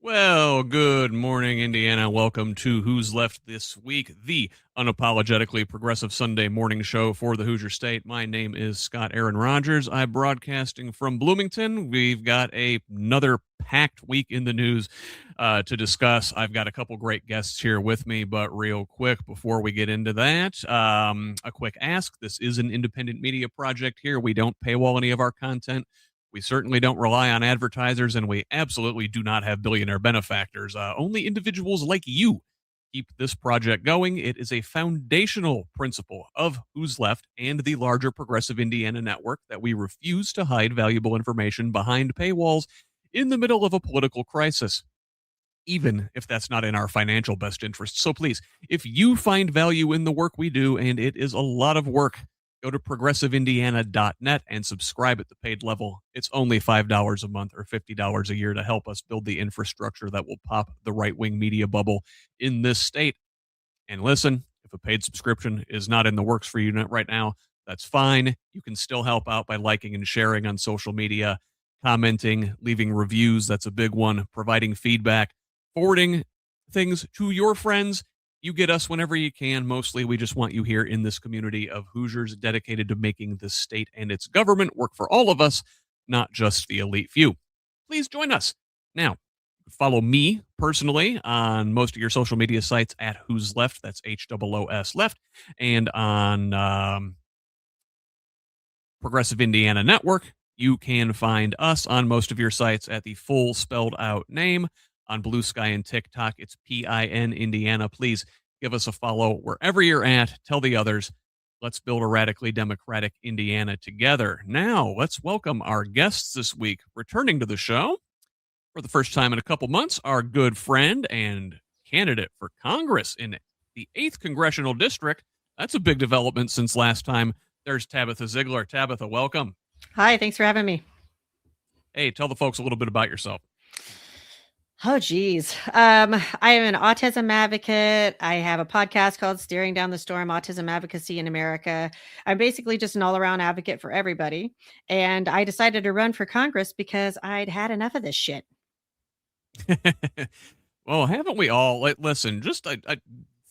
Well, good morning, Indiana. Welcome to Who's Left This Week, the unapologetically progressive Sunday morning show for the Hoosier State. My name is Scott Aaron Rogers. I'm broadcasting from Bloomington. We've got another packed week in the news to discuss. I've got a couple great guests here with me, but real quick before we get into that, a quick ask. This is an independent media project here. We don't paywall any of our content. We certainly don't rely on advertisers, and we absolutely do not have billionaire benefactors. Only individuals like you keep this project going. It is a foundational principle of Who's Left and the larger Progressive Indiana network that we refuse to hide valuable information behind paywalls in the middle of a political crisis, even if that's not in our financial best interest. So please, if you find value in the work we do, and it is a lot of work, go to progressiveindiana.net and subscribe at the paid level. It's only $5 a month or $50 a year to help us build the infrastructure that will pop the right-wing media bubble in this state. And listen, if a paid subscription is not in the works for you right now, that's fine. You can still help out by liking and sharing on social media, commenting, leaving reviews. That's a big one. Providing feedback, forwarding things to your friends. You get us whenever you can. Mostly, we just want you here in this community of Hoosiers dedicated to making this state and its government work for all of us, not just the elite few. Please join us. Now, follow me personally on most of your social media sites at Who's Left. That's HOOS Left. And on Progressive Indiana Network, you can find us on most of your sites at the full spelled out name. On Blue Sky and TikTok, it's PIN Indiana. Please give us a follow wherever you're at. Tell the others. Let's build a radically democratic Indiana together. Now, let's welcome our guests this week. Returning to the show for the first time in a couple months, our good friend and candidate for Congress in the 8th Congressional District. That's a big development since last time. There's Tabitha Ziegler. Tabitha, welcome. Hi, thanks for having me. Hey, tell the folks a little bit about yourself. Oh, geez. I am an autism advocate. I have a podcast called Steering Down the Storm, Autism Advocacy in America. I'm basically just an all-around advocate for everybody. And I decided to run for Congress because I'd had enough of this shit. Well, haven't we all? Listen, just I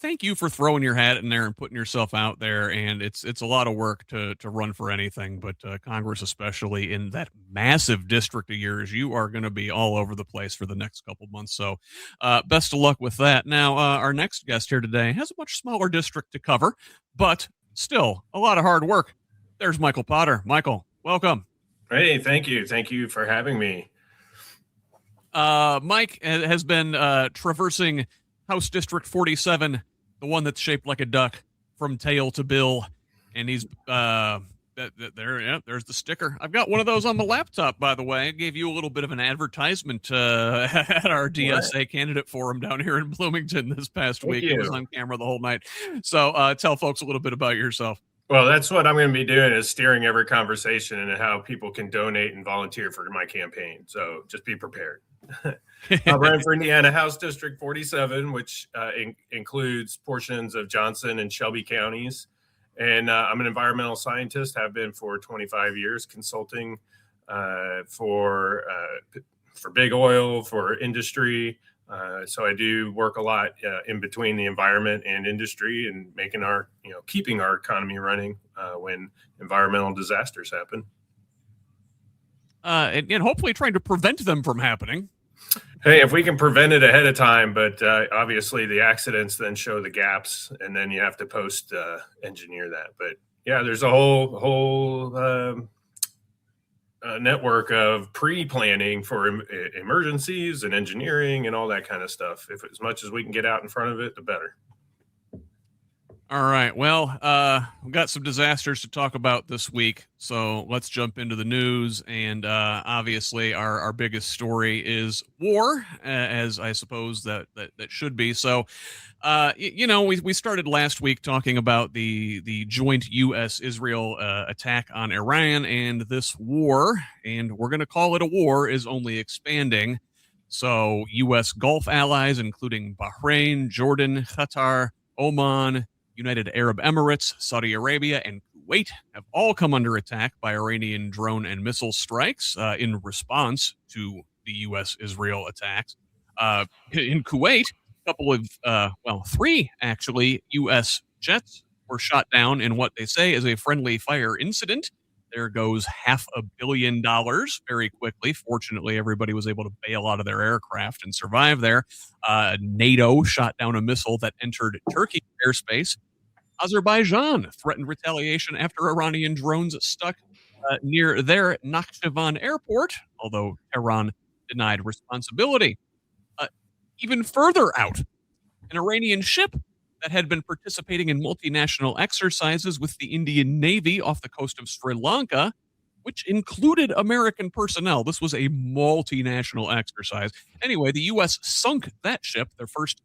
thank you for throwing your hat in there and putting yourself out there. And it's a lot of work to run for anything, but Congress, especially in that massive district of yours, you are going to be all over the place for the next couple months. So best of luck with that. Now, our next guest here today has a much smaller district to cover, but still a lot of hard work. There's Michael Potter. Michael, welcome. Hey, thank you. Thank you for having me. Mike has been traversing House District 47, the one that's shaped like a duck from tail to bill, and he's there's the sticker. I've got one of those on the laptop, by the way. I gave you a little bit of an advertisement at our DSA candidate forum down here in Bloomington this past week. It was on camera the whole night. So tell folks a little bit about yourself. Well, that's what I'm going to be doing, is steering every conversation and how people can donate and volunteer for my campaign. So just be prepared. I'm running for Indiana House District 47, which includes portions of Johnson and Shelby counties. And I'm an environmental scientist, have been for 25 years, consulting for big oil, for industry. So I do work a lot in between the environment and industry, and making keeping our economy running when environmental disasters happen. And hopefully trying to prevent them from happening. Hey, if we can prevent it ahead of time, but obviously the accidents then show the gaps, and then you have to post engineer that. But yeah, there's a whole network of pre-planning for emergencies and engineering and all that kind of stuff. If as much as we can get out in front of it, the better. All right. Well, we've got some disasters to talk about this week, so let's jump into the news. And obviously, our biggest story is war, as I suppose that should be. So, we started last week talking about the joint U.S.-Israel attack on Iran, and this war, and we're going to call it a war, is only expanding. So, U.S. Gulf allies, including Bahrain, Jordan, Qatar, Oman, United Arab Emirates, Saudi Arabia, and Kuwait have all come under attack by Iranian drone and missile strikes in response to the U.S.-Israel attacks. In Kuwait, a couple of, three actually, U.S. jets were shot down in what they say is a friendly fire incident. There goes $500 million very quickly. Fortunately, everybody was able to bail out of their aircraft and survive there. NATO shot down a missile that entered Turkey's airspace. Azerbaijan threatened retaliation after Iranian drones stuck near their Nakhchivan airport, although Tehran denied responsibility. Even further out, an Iranian ship that had been participating in multinational exercises with the Indian Navy off the coast of Sri Lanka, which included American personnel. This was a multinational exercise. Anyway, the U.S. sunk that ship, their first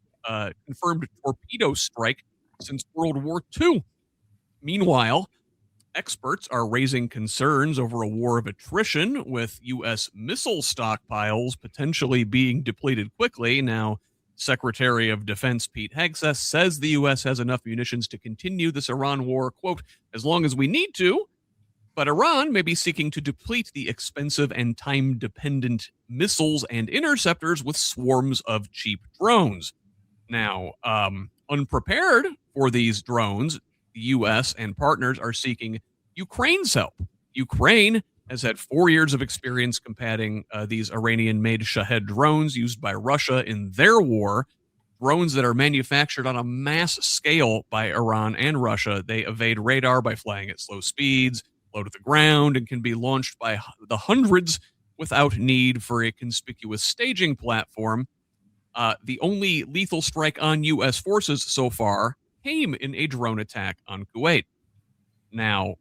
confirmed torpedo strike since World War II. Meanwhile, experts are raising concerns over a war of attrition, with U.S. missile stockpiles potentially being depleted quickly. Now, Secretary of Defense Pete Hegseth says the U.S. has enough munitions to continue this Iran war, quote, as long as we need to, but Iran may be seeking to deplete the expensive and time-dependent missiles and interceptors with swarms of cheap drones. Now, unprepared for these drones, the U.S. and partners are seeking Ukraine's help. Ukraine has had 4 years of experience combating these Iranian-made Shahed drones used by Russia in their war, drones that are manufactured on a mass scale by Iran and Russia. They evade radar by flying at slow speeds, low to the ground, and can be launched by the hundreds without need for a conspicuous staging platform. The only lethal strike on U.S. forces so far came in a drone attack on Kuwait. Now,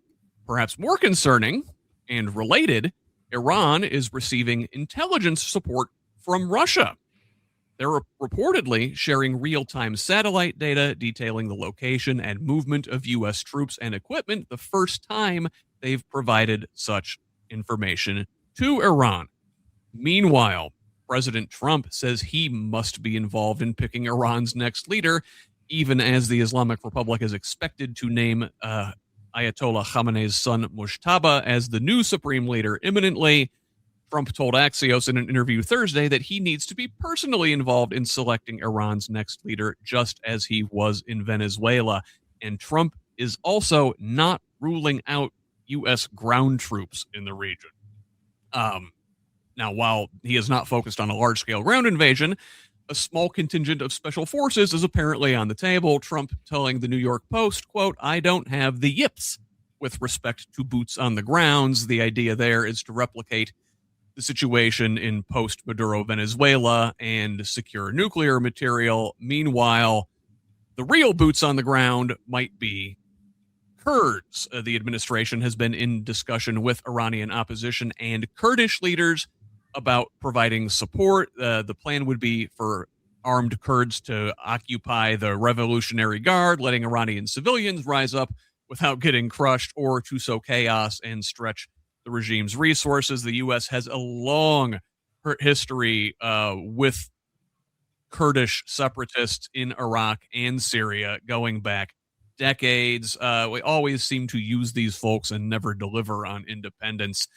perhaps more concerning and related, Iran is receiving intelligence support from Russia. They're reportedly sharing real-time satellite data detailing the location and movement of U.S. troops and equipment, the first time they've provided such information to Iran. Meanwhile, President Trump says he must be involved in picking Iran's next leader, even as the Islamic Republic is expected to name Ayatollah Khamenei's son Mujtaba as the new supreme leader imminently. Trump told Axios in an interview Thursday that he needs to be personally involved in selecting Iran's next leader, just as he was in Venezuela. And Trump is also not ruling out U.S. ground troops in the region. Now, while he is not focused on a large-scale ground invasion, a small contingent of special forces is apparently on the table. Trump telling the New York Post, quote, I don't have the yips with respect to boots on the grounds. The idea there is to replicate the situation in post-Maduro Venezuela and secure nuclear material. Meanwhile, the real boots on the ground might be Kurds. The administration has been in discussion with Iranian opposition and Kurdish leaders about providing support. The plan would be for armed Kurds to occupy the Revolutionary Guard, letting Iranian civilians rise up without getting crushed, or to sow chaos and stretch the regime's resources. The U.S. has a long history with Kurdish separatists in Iraq and Syria going back decades. We always seem to use these folks and never deliver on independence.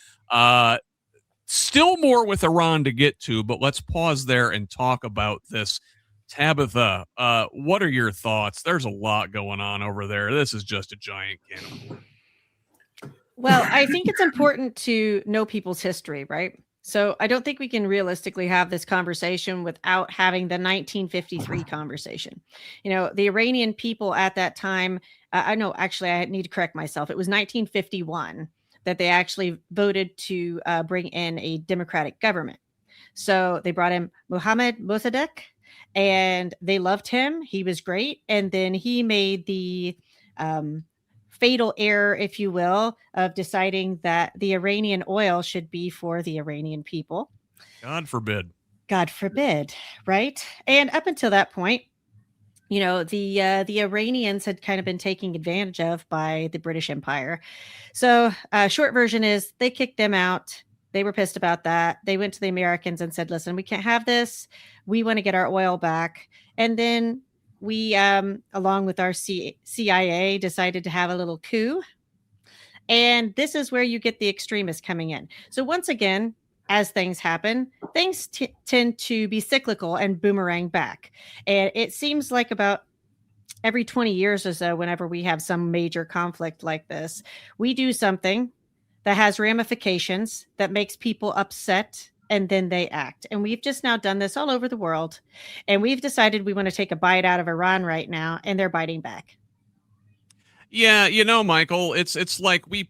Still more with Iran to get to, but let's pause there and talk about this. Tabitha, what are your thoughts? There's a lot going on over there. This is just a giant can of worms. Well, I think it's important to know people's history, right? So I don't think we can realistically have this conversation without having the 1953 conversation. You know, the Iranian people at that time, I need to correct myself. It was 1951 that they actually voted to bring in a democratic government. So they brought in Mohammad Mossadegh, and they loved him. He was great. And then he made the fatal error, if you will, of deciding that the Iranian oil should be for the Iranian people. God forbid. God forbid, right? And up until that point, you know, the Iranians had kind of been taken advantage of by the British Empire. So short version is they kicked them out. They were pissed about that. They went to the Americans and said, listen, we can't have this. We want to get our oil back. And then we, along with our CIA, decided to have a little coup. And this is where you get the extremists coming in. So once again, as things happen, things tend to be cyclical and boomerang back. And it seems like about every 20 years or so, whenever we have some major conflict like this, we do something that has ramifications that makes people upset, and then they act. And we've just now done this all over the world. And we've decided we want to take a bite out of Iran right now, and they're biting back. Yeah, Michael, it's like we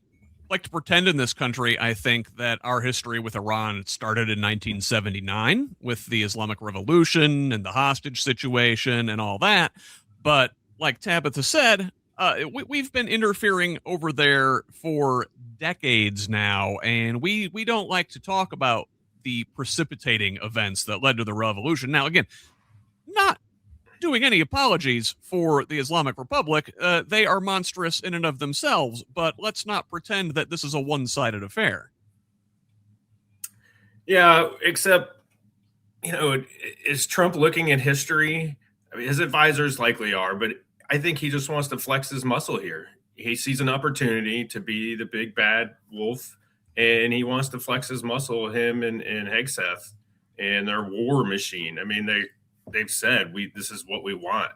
like to pretend in this country, I think, that our history with Iran started in 1979 with the Islamic Revolution and the hostage situation and all that. But like Tabitha said, we've been interfering over there for decades now, and we don't like to talk about the precipitating events that led to the revolution. Now, again, not doing any apologies for the Islamic Republic. They are monstrous in and of themselves, but let's not pretend that this is a one-sided affair. Yeah, except, is Trump looking at history? I mean, his advisors likely are, but I think he just wants to flex his muscle here. He sees an opportunity to be the big bad wolf, and he wants to flex his muscle, him and Hegseth and their war machine. I mean, they've said this is what we want,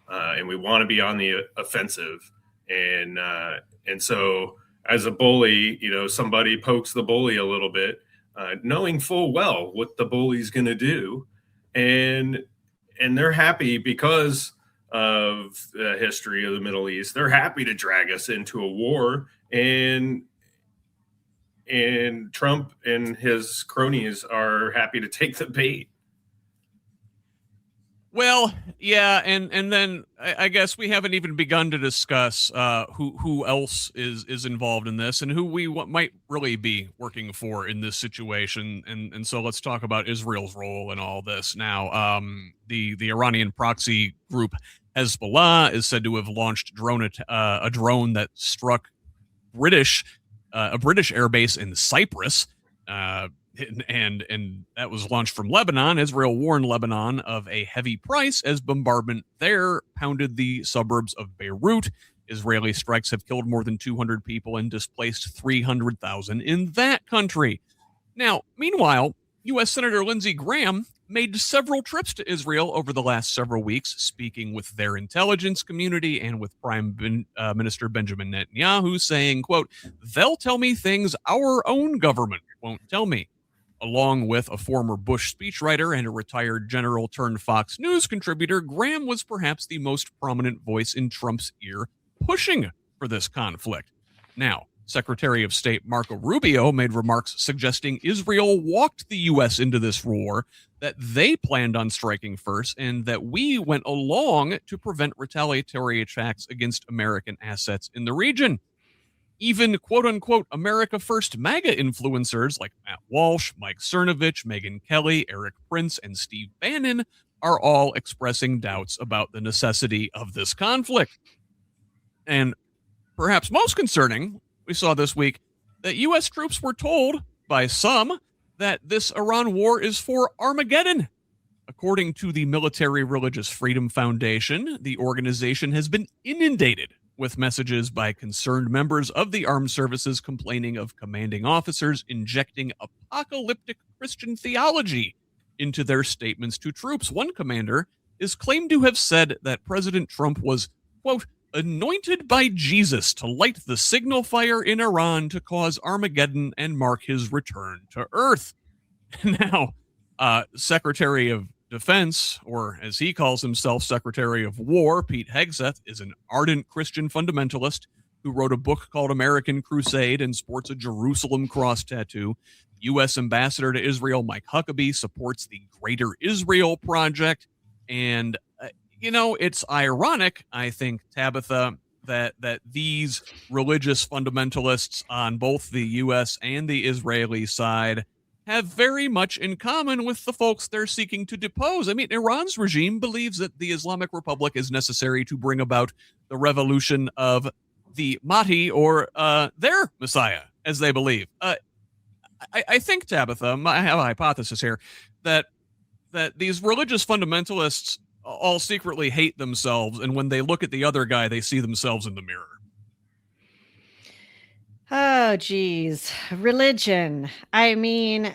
and we want to be on the offensive. And so as a bully, somebody pokes the bully a little bit, knowing full well what the bully's going to do, and they're happy because of the history of the Middle East. They're happy to drag us into a war, and Trump and his cronies are happy to take the bait. Well, yeah, and then I guess we haven't even begun to discuss who else is involved in this and who we might really be working for in this situation. And so let's talk about Israel's role in all this. Now, the Iranian proxy group Hezbollah is said to have launched a drone that struck a British airbase in Cyprus. And that was launched from Lebanon. Israel warned Lebanon of a heavy price as bombardment there pounded the suburbs of Beirut. Israeli strikes have killed more than 200 people and displaced 300,000 in that country. Now, meanwhile, U.S. Senator Lindsey Graham made several trips to Israel over the last several weeks, speaking with their intelligence community and with Prime Minister Benjamin Netanyahu, saying, quote, "They'll tell me things our own government won't tell me." Along with a former Bush speechwriter and a retired general turned Fox News contributor, Graham was perhaps the most prominent voice in Trump's ear pushing for this conflict. Now, Secretary of State Marco Rubio made remarks suggesting Israel walked the U.S. into this war, that they planned on striking first, and that we went along to prevent retaliatory attacks against American assets in the region. Even quote-unquote America First MAGA influencers like Matt Walsh, Mike Cernovich, Megyn Kelly, Eric Prince, and Steve Bannon are all expressing doubts about the necessity of this conflict. And perhaps most concerning, we saw this week that U.S. troops were told by some that this Iran war is for Armageddon. According to the Military Religious Freedom Foundation, the organization has been inundated with messages by concerned members of the armed services complaining of commanding officers injecting apocalyptic Christian theology into their statements to troops. One commander is claimed to have said that President Trump was, quote, anointed by Jesus to light the signal fire in Iran to cause Armageddon and mark his return to Earth. Now, Secretary of Defense, or as he calls himself, Secretary of War, Pete Hegseth, is an ardent Christian fundamentalist who wrote a book called American Crusade and sports a Jerusalem cross tattoo. U.S. Ambassador to Israel Mike Huckabee supports the Greater Israel Project. And, it's ironic, I think, Tabitha, that these religious fundamentalists on both the U.S. and the Israeli side have very much in common with the folks they're seeking to depose. I mean, Iran's regime believes that the Islamic Republic is necessary to bring about the revolution of the Mahdi, or their Messiah, as they believe. I think, Tabitha, I have a hypothesis here, that these religious fundamentalists all secretly hate themselves, and when they look at the other guy, they see themselves in the mirror. Oh, geez. Religion. I mean,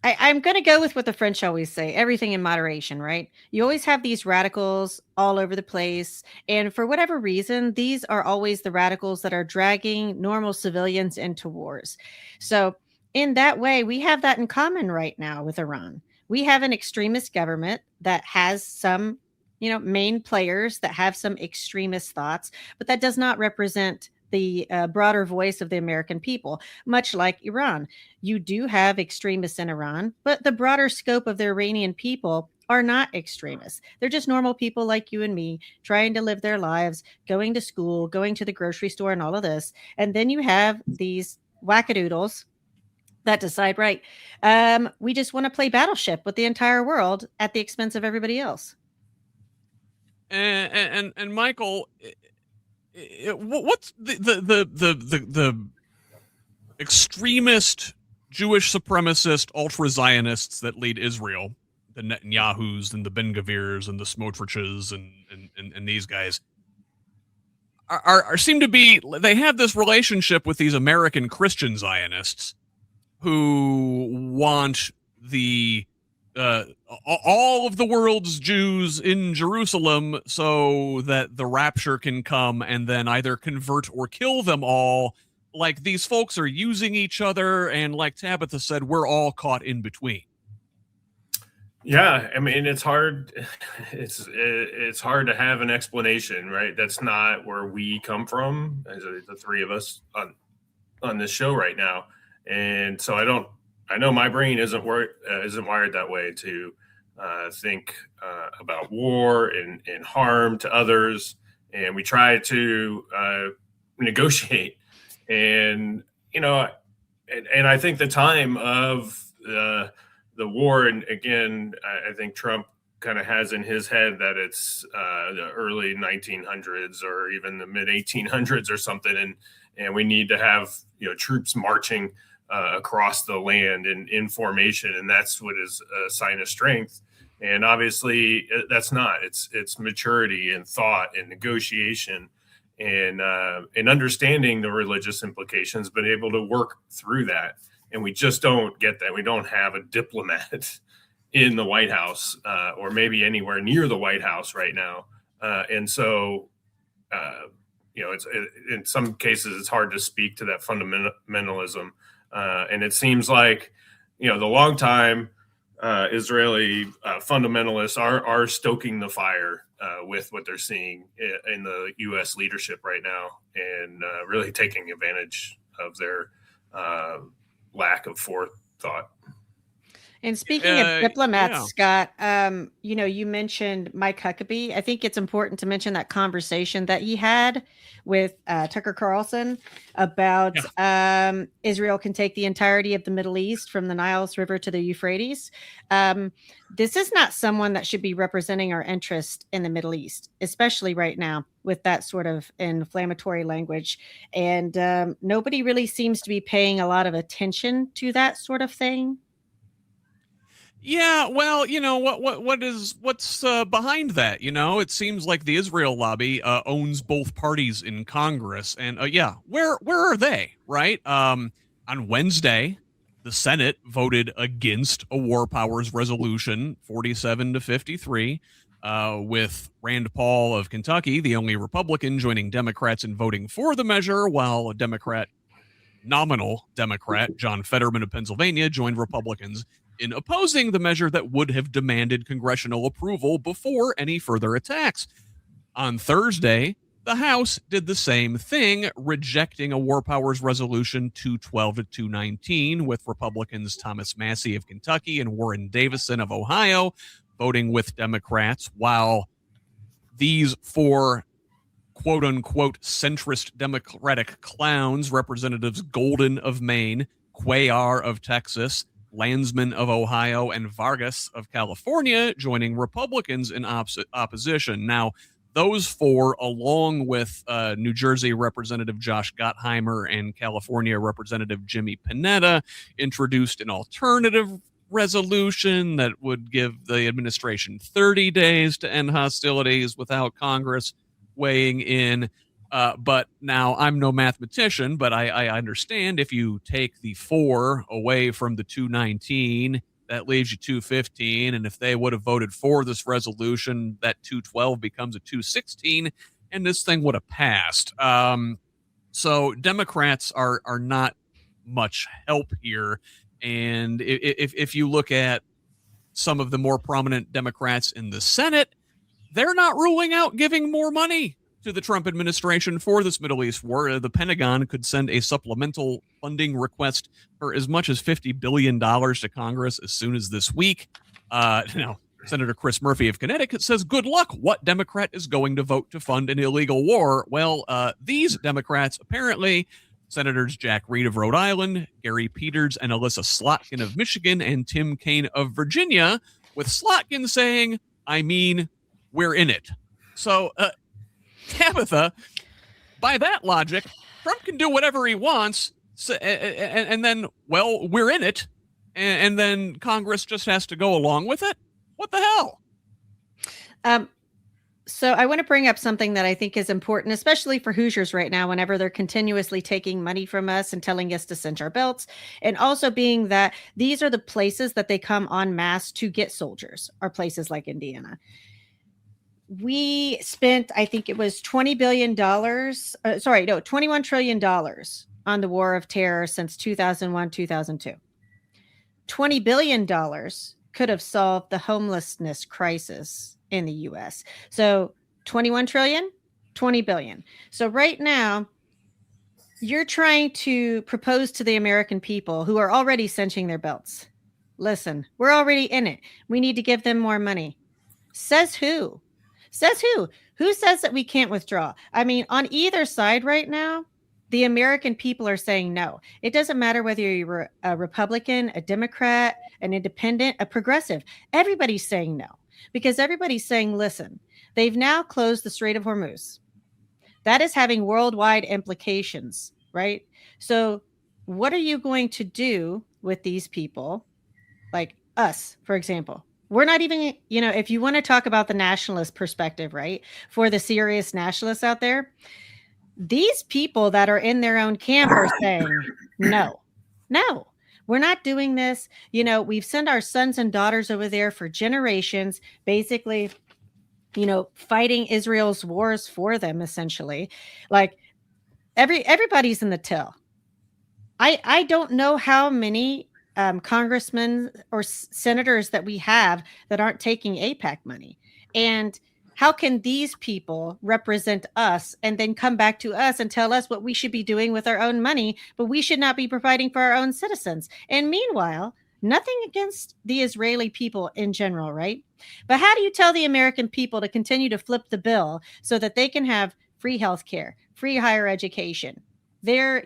I'm going to go with what the French always say, everything in moderation, right? You always have these radicals all over the place. And for whatever reason, these are always the radicals that are dragging normal civilians into wars. So, in that way, we have that in common right now with Iran. We have an extremist government that has some, main players that have some extremist thoughts, but that does not represent the broader voice of the American people, much like Iran. You do have extremists in Iran, but the broader scope of the Iranian people are not extremists. They're just normal people like you and me trying to live their lives, going to school, going to the grocery store, and all of this. And then you have these wackadoodles that decide, right, we just want to play battleship with the entire world at the expense of everybody else. And Michael, what's the extremist Jewish supremacist ultra Zionists that lead Israel, the Netanyahus and the Ben Gavirs and the Smotriches and these guys are seem to be, they have this relationship with these American Christian Zionists who want the all of the world's Jews in Jerusalem so that the rapture can come and then either convert or kill them all. Like, these folks are using each other, and like Tabitha said, we're all caught in between. Yeah, I mean, it's hard. It's hard to have an explanation, right? That's not where we come from, as the three of us on this show right now, and so I know my brain isn't wired that way to think about war and harm to others, and we try to negotiate. And and I think the time of the war, and again, I think Trump kind of has in his head that it's the early 1900s or even the mid 1800s or something, and we need to have troops marching across the land in formation, and that's what is a sign of strength. And obviously, that's not. It's maturity and thought and negotiation and understanding the religious implications, but able to work through that. And we just don't get that. We don't have a diplomat in the White House or maybe anywhere near the White House right now. And so, it's in some cases, it's hard to speak to that fundamentalism. And it seems like, the longtime Israeli fundamentalists are stoking the fire with what they're seeing in the U.S. leadership right now, and really taking advantage of their lack of forethought. And speaking of diplomats, Scott, you mentioned Mike Huckabee. I think it's important to mention that conversation that he had with Tucker Carlson about Israel can take the entirety of the Middle East from the Niles River to the Euphrates. This is not someone that should be representing our interest in the Middle East, especially right now with that sort of inflammatory language. And nobody really seems to be paying a lot of attention to that sort of thing. Yeah, well, what's behind that? It seems like the Israel lobby owns both parties in Congress, and where are they? Right? On Wednesday, the Senate voted against a war powers resolution, 47-53, with Rand Paul of Kentucky, the only Republican, joining Democrats in voting for the measure, while nominal Democrat John Fetterman of Pennsylvania joined Republicans in opposing the measure that would have demanded congressional approval before any further attacks. On Thursday, the House did the same thing, rejecting a war powers resolution 212-219, with Republicans Thomas Massie of Kentucky and Warren Davison of Ohio voting with Democrats, while these four quote-unquote centrist Democratic clowns, Representatives Golden of Maine, Cuellar of Texas, Landsman of Ohio, and Vargas of California, joining Republicans in opposition. Now, those four, along with New Jersey Representative Josh Gottheimer and California Representative Jimmy Panetta, introduced an alternative resolution that would give the administration 30 days to end hostilities without Congress weighing in. But now, I'm no mathematician, but I understand if you take the 4 away from the 219, that leaves you 215. And if they would have voted for this resolution, that 212 becomes a 216, and this thing would have passed. So Democrats are not much help here. And if you look at some of the more prominent Democrats in the Senate, they're not ruling out giving more money to the Trump administration for this Middle East war. The Pentagon could send a supplemental funding request for as much as $50 billion to Congress as soon as this week. Now, Senator Chris Murphy of Connecticut says, good luck. What Democrat is going to vote to fund an illegal war? Well, these Democrats, apparently, Senators Jack Reed of Rhode Island, Gary Peters and Alyssa Slotkin of Michigan, and Tim Kaine of Virginia, with Slotkin saying, I mean, we're in it. So, Tabitha, by that logic, Trump can do whatever he wants, and then, well, we're in it, and then Congress just has to go along with it? What the hell? So I want to bring up something that I think is important, especially for Hoosiers right now, whenever they're continuously taking money from us and telling us to cinch our belts, and also being that these are the places that they come en masse to get soldiers, are places like Indiana. We spent, I think it was $21 trillion on the war of terror since 2001, 2002. $20 billion could have solved the homelessness crisis in the US. So 21 trillion, 20 billion. So right now, you're trying to propose to the American people who are already cinching their belts. Listen, we're already in it. We need to give them more money. Says who? Says who? Who says that we can't withdraw? I mean, on either side right now, the American people are saying no. It doesn't matter whether you're a Republican, a Democrat, an independent, a progressive. Everybody's saying no, because everybody's saying, listen, they've now closed the Strait of Hormuz. That is having worldwide implications, right? So what are you going to do with these people, like us, for example? We're not even, if you want to talk about the nationalist perspective, right? For the serious nationalists out there, these people that are in their own camp are saying, no, we're not doing this. We've sent our sons and daughters over there for generations, basically, fighting Israel's wars for them, essentially. Like everybody's in the till. I don't know how many congressmen or senators that we have that aren't taking AIPAC money. And how can these people represent us and then come back to us and tell us what we should be doing with our own money, but we should not be providing for our own citizens? And meanwhile, nothing against the Israeli people in general, right? But how do you tell the American people to continue to flip the bill so that they can have free healthcare, free higher education? Their,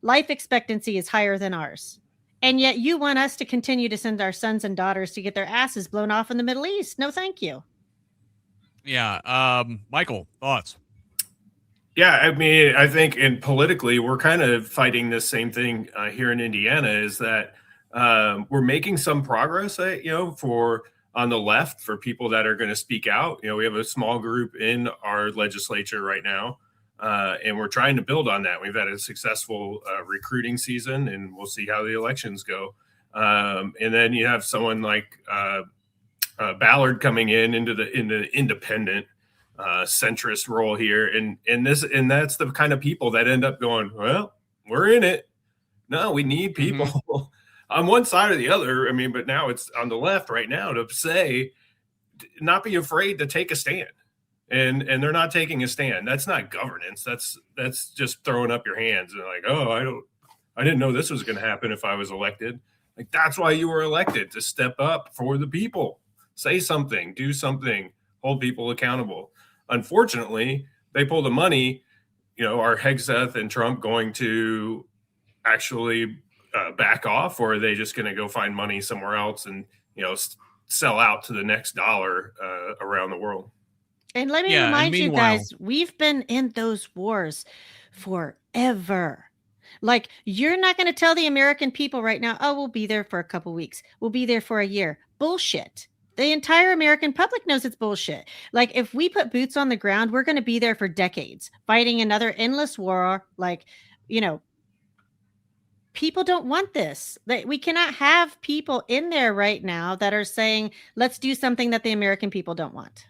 life expectancy is higher than ours. And yet you want us to continue to send our sons and daughters to get their asses blown off in the Middle East. No, thank you. Yeah. Michael, thoughts? Yeah, I mean, I think politically, we're kind of fighting the same thing here in Indiana, is that we're making some progress, for on the left, for people that are going to speak out. We have a small group in our legislature right now, and we're trying to build on that. We've had a successful recruiting season, and we'll see how the elections go. And then you have someone like Ballard coming into the independent centrist role here, and that's the kind of people that end up going, well, we're in it. No, we need people on one side or the other. I mean, but now it's on the left right now to say, not be afraid to take a stand, and they're not taking a stand. That's not governance. That's just throwing up your hands and like, oh, I didn't know this was going to happen if I was elected. Like, that's why you were elected, to step up for the people. Say something, do something, hold people accountable. Unfortunately, they pull the money. Are Hegseth and Trump going to actually back off, or are they just going to go find money somewhere else and, sell out to the next dollar around the world? And let me remind you guys, we've been in those wars forever. Like, you're not going to tell the American people right now, oh, we'll be there for a couple weeks. We'll be there for a year. Bullshit. The entire American public knows it's bullshit. Like, if we put boots on the ground, we're going to be there for decades, fighting another endless war. Like, people don't want this. We cannot have people in there right now that are saying, let's do something that the American people don't want.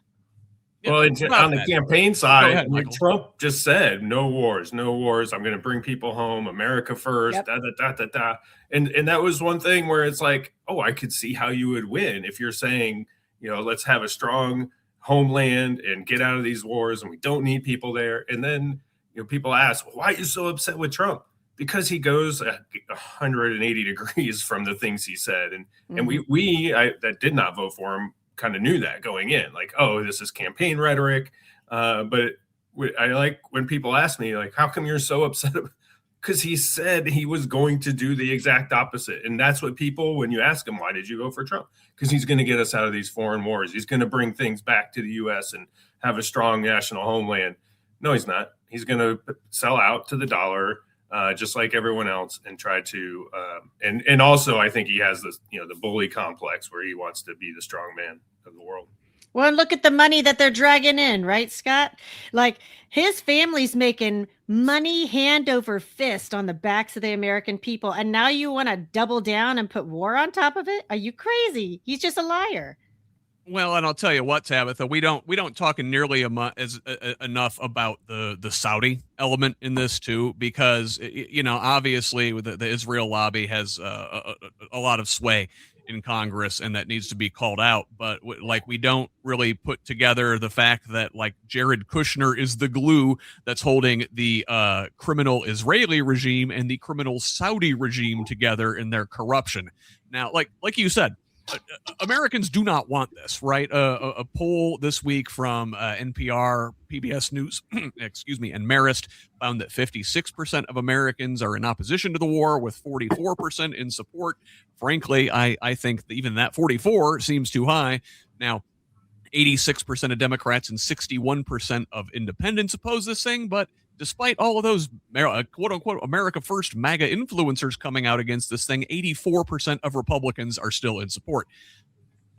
Well, on the campaign side, ahead, Trump just said, no wars, no wars. I'm going to bring people home, America first, Yep. da, da, da, da, da. And that was one thing where it's like, oh, I could see how you would win if you're saying, let's have a strong homeland and get out of these wars, and we don't need people there. And then, people ask, well, why are you so upset with Trump? Because he goes 180 degrees from the things he said. And we that did not vote for him kind of knew that going in, like, oh, this is campaign rhetoric. But I like when people ask me, like, how come you're so upset? Because he said he was going to do the exact opposite. And that's what people, when you ask him, why did you vote for Trump? Because he's going to get us out of these foreign wars. He's going to bring things back to the U.S. and have a strong national homeland. No, he's not. He's going to sell out to the dollar, just like everyone else, and try to and also I think he has this the bully complex where he wants to be the strong man of the world. Well, look at the money that they're dragging in, right, Scott? Like, his family's making money hand over fist on the backs of the American people, and now you want to double down and put war on top of it? Are you crazy? He's just a liar. Well, and I'll tell you what, Tabitha, we don't talk nearly enough about the Saudi element in this too, because obviously the Israel lobby has a lot of sway in Congress, and that needs to be called out. But we don't really put together the fact that like Jared Kushner is the glue that's holding the criminal Israeli regime and the criminal Saudi regime together in their corruption. Now, like you said, Americans do not want this, right? A poll this week from NPR, PBS News, excuse me, and Marist found that 56% of Americans are in opposition to the war, with 44% in support. Frankly, I think that even that 44 seems too high. Now, 86% of Democrats and 61% of independents oppose this thing, but despite all of those quote-unquote America First MAGA influencers coming out against this thing, 84% of Republicans are still in support.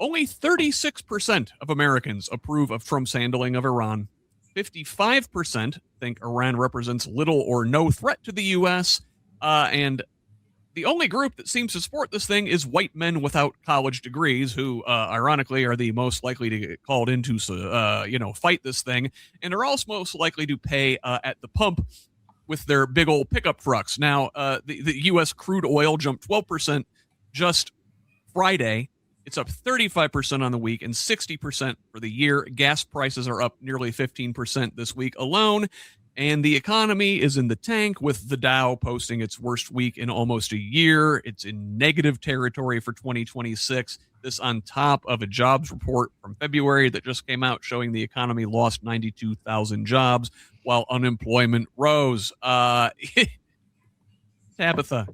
Only 36% of Americans approve of Trump's handling of Iran. 55% think Iran represents little or no threat to the U.S., and the only group that seems to support this thing is white men without college degrees, who, ironically, are the most likely to get called in to, fight this thing, and are also most likely to pay at the pump with their big old pickup trucks. Now, the U.S. crude oil jumped 12% just Friday. It's up 35% on the week and 60% for the year. Gas prices are up nearly 15% this week alone. And the economy is in the tank, with the Dow posting its worst week in almost a year. It's in negative territory for 2026. This on top of a jobs report from February that just came out showing the economy lost 92,000 jobs while unemployment rose. Tabitha,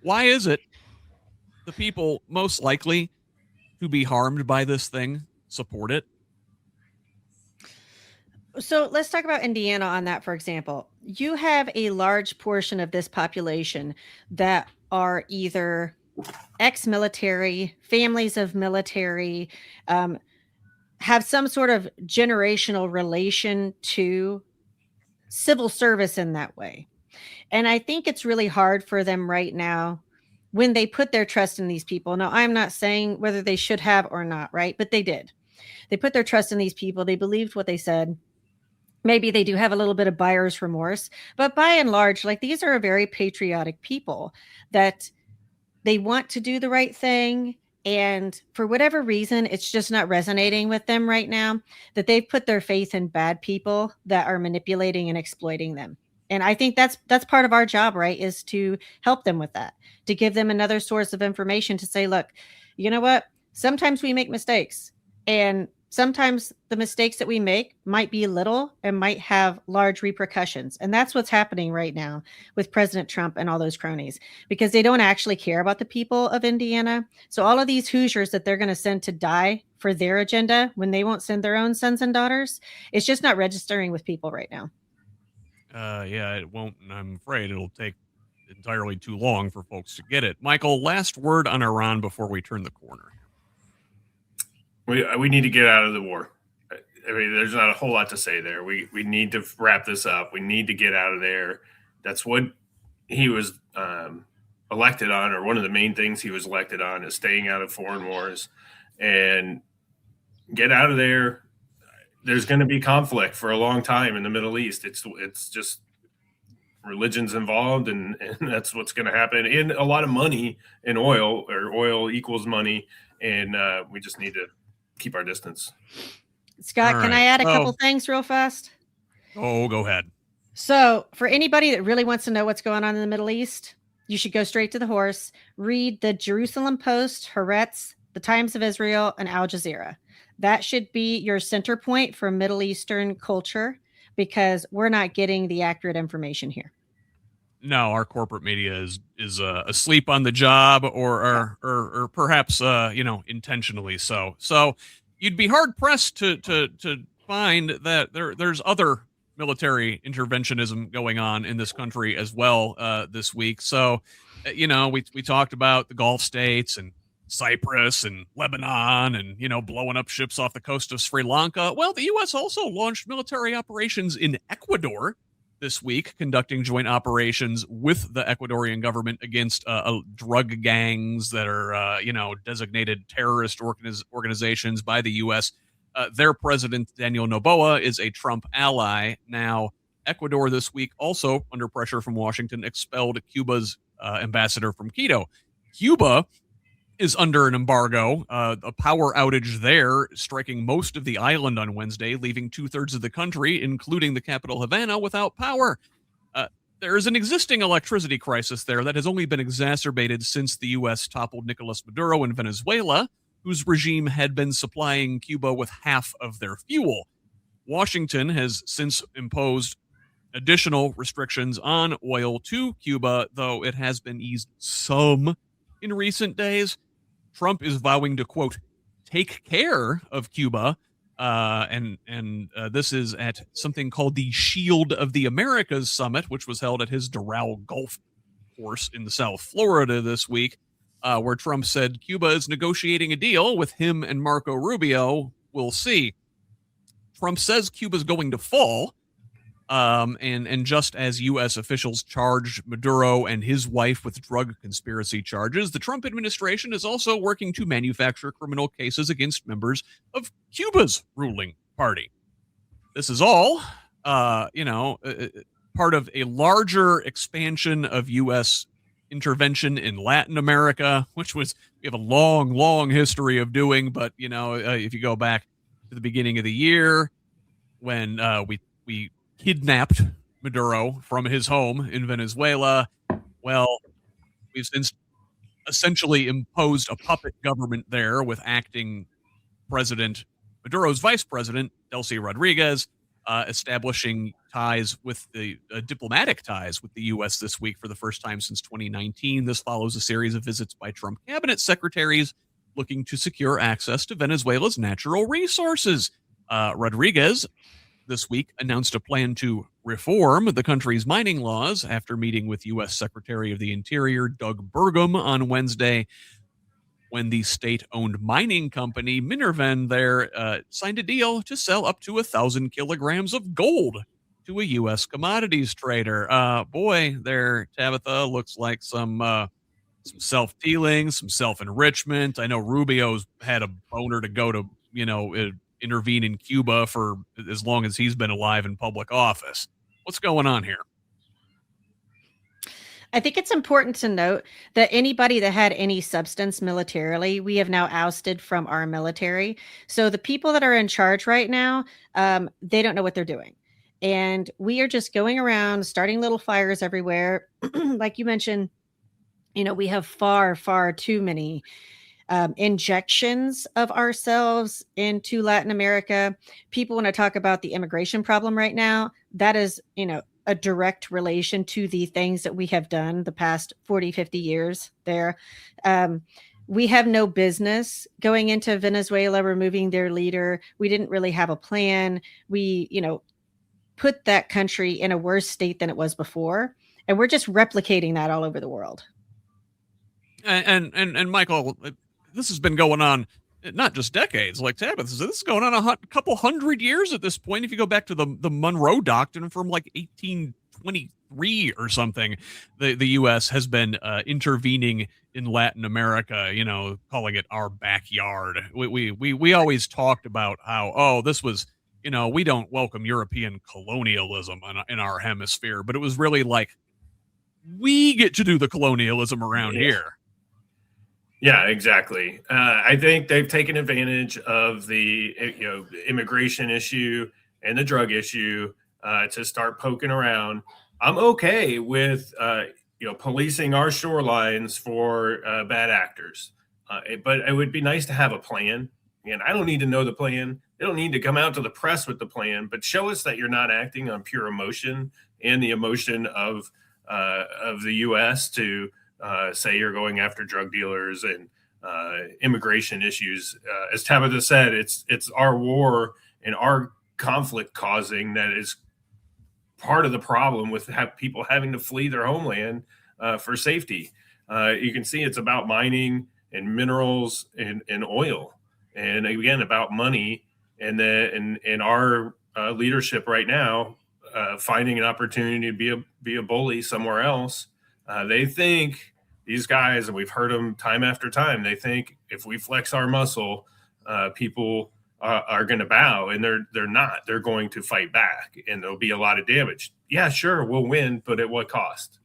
why is it the people most likely to be harmed by this thing support it? So let's talk about Indiana on that, for example. You have a large portion of this population that are either ex-military, families of military, have some sort of generational relation to civil service in that way. And I think it's really hard for them right now when they put their trust in these people. Now, I'm not saying whether they should have or not, right? But they did. They put their trust in these people. They believed what they said. Maybe they do have a little bit of buyer's remorse, but by and large, like, these are very patriotic people that they want to do the right thing. And for whatever reason, it's just not resonating with them right now, that they've put their faith in bad people that are manipulating and exploiting them. And I think that's part of our job, right, is to help them with that, to give them another source of information to say, look, you know what? Sometimes we make mistakes, and sometimes the mistakes that we make might be little and might have large repercussions. And that's what's happening right now with President Trump and all those cronies, because they don't actually care about the people of Indiana. So all of these Hoosiers that they're going to send to die for their agenda, when they won't send their own sons and daughters, it's just not registering with people right now. Yeah, it won't. And I'm afraid it'll take entirely too long for folks to get it. Michael, last word on Iran before we turn the corner. We need to get out of the war. I mean, there's not a whole lot to say there. We need to wrap this up. We need to get out of there. That's what he was elected on, or one of the main things he was elected on, is staying out of foreign wars and get out of there. There's going to be conflict for a long time in the Middle East. It's just religion's involved, and that's what's going to happen. And a lot of money in oil, or oil equals money, and we just need to keep our distance. Scott, can I add a couple things real fast? Oh, go ahead. So for anybody that really wants to know what's going on in the Middle East, you should go straight to the horse. Read the Jerusalem Post, Haaretz, the Times of Israel, and Al Jazeera. That should be your center point for Middle Eastern culture, because we're not getting the accurate information here. No, our corporate media is asleep on the job, or perhaps intentionally so. So you'd be hard pressed to find that there's other military interventionism going on in this country as well this week. So we talked about the Gulf states and Cyprus and Lebanon and, blowing up ships off the coast of Sri Lanka. Well, the U.S. also launched military operations in Ecuador this week, conducting joint operations with the Ecuadorian government against drug gangs that are, designated terrorist organizations by the U.S. Their president, Daniel Noboa, is a Trump ally. Now, Ecuador this week, also under pressure from Washington, expelled Cuba's ambassador from Quito. Cuba is under an embargo, a power outage there, striking most of the island on Wednesday, leaving 2/3 of the country, including the capital Havana, without power. There is an existing electricity crisis there that has only been exacerbated since the U.S. toppled Nicolas Maduro in Venezuela, whose regime had been supplying Cuba with half of their fuel. Washington has since imposed additional restrictions on oil to Cuba, though it has been eased some in recent days. Trump is vowing to, quote, take care of Cuba. And this is at something called the Shield of the Americas Summit, which was held at his Doral Golf Course in the South Florida this week, where Trump said Cuba is negotiating a deal with him and Marco Rubio. We'll see. Trump says Cuba's going to fall. And just as U.S. officials charged Maduro and his wife with drug conspiracy charges, the Trump administration is also working to manufacture criminal cases against members of Cuba's ruling party. This is all, part of a larger expansion of U.S. intervention in Latin America, which we have a long, long history of doing. But, if you go back to the beginning of the year when we kidnapped Maduro from his home in Venezuela, well, we've since essentially imposed a puppet government there with acting President Maduro's vice president, Delcy Rodriguez, establishing ties with the diplomatic ties with the U.S. this week for the first time since 2019. This follows a series of visits by Trump cabinet secretaries looking to secure access to Venezuela's natural resources. Rodriguez this week announced a plan to reform the country's mining laws after meeting with U.S. Secretary of the Interior Doug Burgum on Wednesday, when the state-owned mining company Minerven there signed a deal to sell up to 1,000 kilograms of gold to a U.S. commodities trader. Boy, there, Tabitha, looks like some self-dealing, some self-enrichment. I know Rubio's had a boner to go to, intervene in Cuba for as long as he's been alive in public office. What's going on here? I think it's important to note that anybody that had any substance militarily, we have now ousted from our military. So the people that are in charge right now, they don't know what they're doing. And we are just going around starting little fires everywhere. Like you mentioned, we have far, far too many injections of ourselves into Latin America. People want to talk about the immigration problem right now. That is, a direct relation to the things that we have done the past 40, 50 years there. We have no business going into Venezuela, removing their leader. We didn't really have a plan. We, put that country in a worse state than it was before. And we're just replicating that all over the world. And Michael, this has been going on not just decades, like Tabitha. This is going on a couple hundred years at this point. If you go back to the Monroe Doctrine from like 1820 2023 or something, the U.S. has been intervening in Latin America, calling it our backyard. We always talked about how, this was, we don't welcome European colonialism in our hemisphere, but it was really like, we get to do the colonialism around here. Yeah, exactly. I think they've taken advantage of the immigration issue and the drug issue to start poking around. I'm okay with policing our shorelines for bad actors, but it would be nice to have a plan. And I don't need to know the plan. They don't need to come out to the press with the plan, but show us that you're not acting on pure emotion and the emotion of the U.S. to say you're going after drug dealers and immigration issues. As Tabitha said, it's our war and our conflict causing that is part of the problem with people having to flee their homeland for safety. You can see it's about mining and minerals and oil, and again about money, and our leadership right now finding an opportunity to be a bully somewhere else. They think, these guys, and we've heard them time after time, they think if we flex our muscle, people are going to bow, and they're not. They're going to fight back, and there'll be a lot of damage. Yeah, sure, we'll win, but at what cost?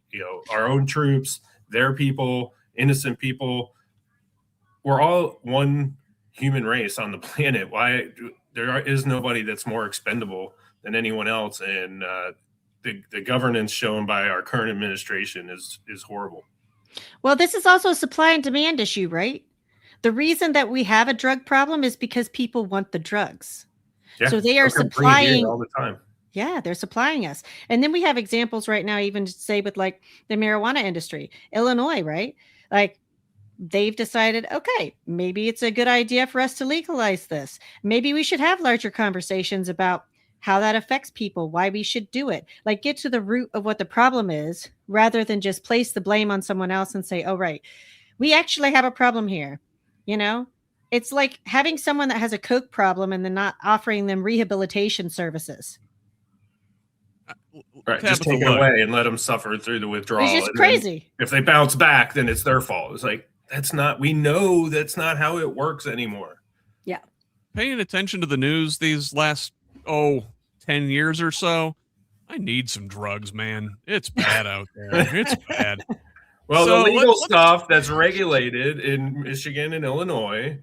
Our own troops, their people, innocent people. We're all one human race on the planet. Why there is nobody that's more expendable than anyone else, and the governance shown by our current administration is horrible. Well, this is also a supply and demand issue, right? The reason that we have a drug problem is because people want the drugs. Yeah, so they are supplying all the time. Yeah, they're supplying us. And then we have examples right now, even say with like the marijuana industry, Illinois, right? Like they've decided, okay, maybe it's a good idea for us to legalize this. Maybe we should have larger conversations about how that affects people, why we should do it. Like get to the root of what the problem is rather than just place the blame on someone else and say, oh, right, we actually have a problem here. It's like having someone that has a coke problem and then not offering them rehabilitation services. Right, just take it away and let them suffer through the withdrawal. It's just crazy. If they bounce back, then it's their fault. It's like, we know that's not how it works anymore. Yeah. Paying attention to the news these last 10 years or so, I need some drugs, man. It's bad out there. It's bad. Well, the legal stuff that's regulated in Michigan and Illinois,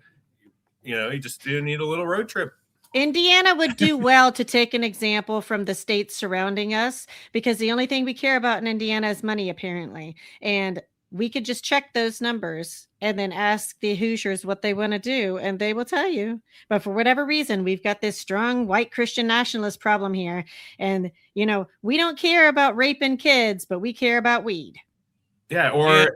you just do need a little road trip. Indiana would do well to take an example from the states surrounding us, because the only thing we care about in Indiana is money, apparently. And we could just check those numbers and then ask the Hoosiers what they want to do, and they will tell you. But for whatever reason, we've got this strong white Christian nationalist problem here. And, we don't care about raping kids, but we care about weed. Yeah, or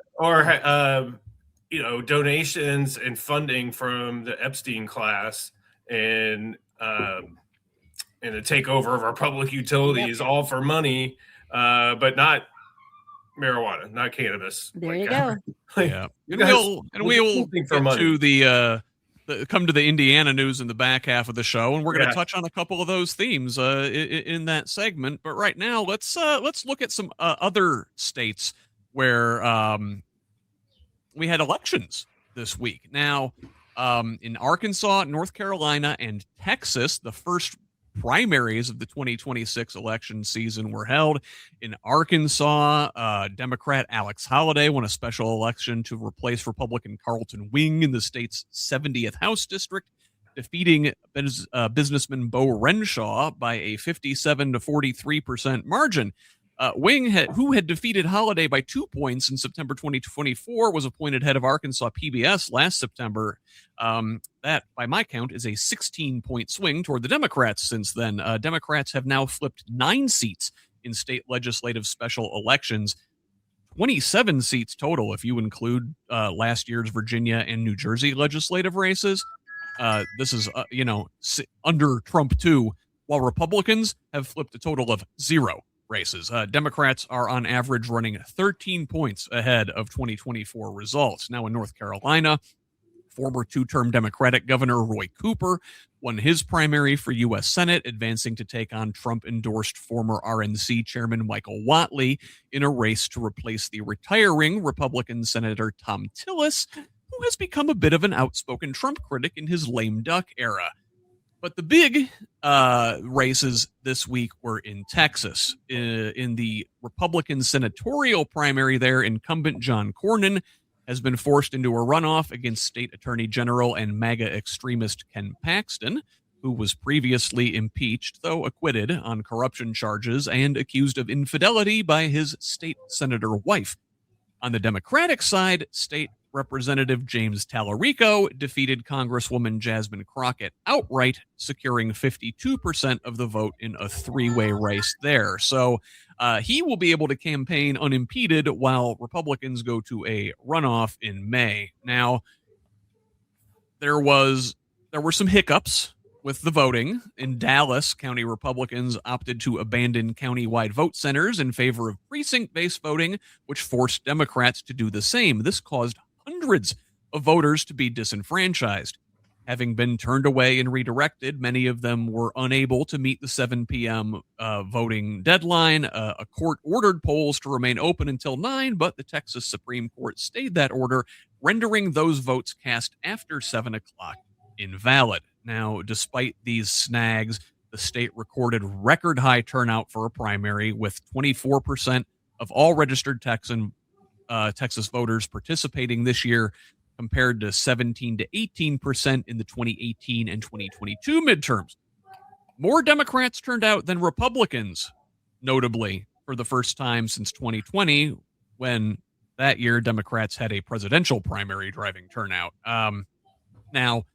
donations and funding from the Epstein class and the takeover of our public utilities, all for money, but not marijuana, not cannabis. There you go. Yeah, and we'll get to come to the Indiana news in the back half of the show, and we're going to touch on a couple of those themes in that segment. But right now, let's look at some other states where we had elections this week. Now, in Arkansas, North Carolina, and Texas, the first primaries of the 2026 election season were held. In Arkansas, Democrat Alex Holliday won a special election to replace Republican Carlton Wing in the state's 70th House District, defeating businessman Bo Renshaw by a 57 to 43% margin. Wing, who had defeated Holliday by 2 points in September 2024, was appointed head of Arkansas PBS last September. That, by my count, is a 16-point swing toward the Democrats since then. Democrats have now flipped 9 seats in state legislative special elections, 27 seats total if you include last year's Virginia and New Jersey legislative races. This is, under Trump, too, while Republicans have flipped a total of 0 races. Democrats are on average running 13 points ahead of 2024 results. Now in North Carolina, Former two-term Democratic Governor Roy Cooper won his primary for U.S. Senate, advancing to take on Trump-endorsed former RNC Chairman Michael Whatley in a race to replace the retiring Republican Senator Thom Tillis, who has become a bit of an outspoken Trump critic in his lame duck era. But the big races this week were in Texas. In the Republican senatorial primary there, incumbent John Cornyn has been forced into a runoff against State Attorney General and MAGA extremist Ken Paxton, who was previously impeached, though acquitted, on corruption charges and accused of infidelity by his state senator wife. On the Democratic side, State Representative James Tallarico defeated Congresswoman Jasmine Crockett outright, securing 52% of the vote in a three-way race there. So he will be able to campaign unimpeded while Republicans go to a runoff in May. Now, there were some hiccups with the voting. In Dallas, county Republicans opted to abandon countywide vote centers in favor of precinct-based voting, which forced Democrats to do the same. This caused hundreds of voters to be disenfranchised. Having been turned away and redirected, many of them were unable to meet the 7 p.m. Voting deadline. A court ordered polls to remain open until 9, but the Texas Supreme Court stayed that order, rendering those votes cast after 7 o'clock invalid. Now, despite these snags, the state recorded record high turnout for a primary, with 24% of all registered Texas voters participating this year, compared to 17 to 18% in the 2018 and 2022 midterms. More Democrats turned out than Republicans, notably for the first time since 2020, when that year Democrats had a presidential primary driving turnout. Now,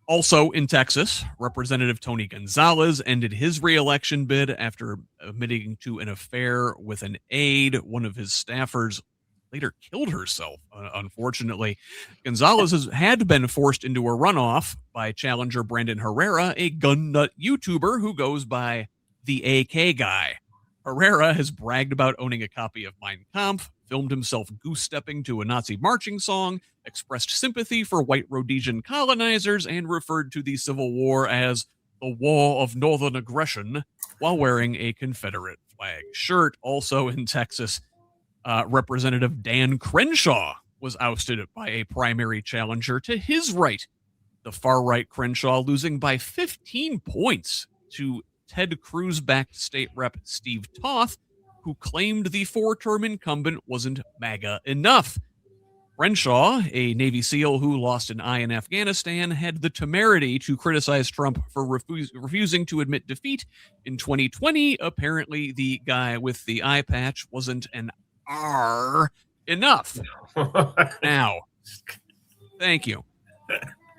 also in Texas, Representative Tony Gonzalez ended his reelection bid after admitting to an affair with an aide. One of his staffers later killed herself, unfortunately. Gonzalez had been forced into a runoff by challenger Brandon Herrera, a gun nut YouTuber who goes by the AK Guy. Herrera has bragged about owning a copy of Mein Kampf, filmed himself goose-stepping to a Nazi marching song, expressed sympathy for white Rhodesian colonizers, and referred to the Civil War as the War of Northern Aggression while wearing a Confederate flag shirt. Also in Texas, Representative Dan Crenshaw was ousted by a primary challenger to his right. The far-right Crenshaw losing by 15 points to Ted Cruz-backed state rep Steve Toth, who claimed the four-term incumbent wasn't MAGA enough. Crenshaw, a Navy SEAL who lost an eye in Afghanistan, had the temerity to criticize Trump for refusing to admit defeat in 2020. Apparently, the guy with the eye patch wasn't an R enough. Now, thank you.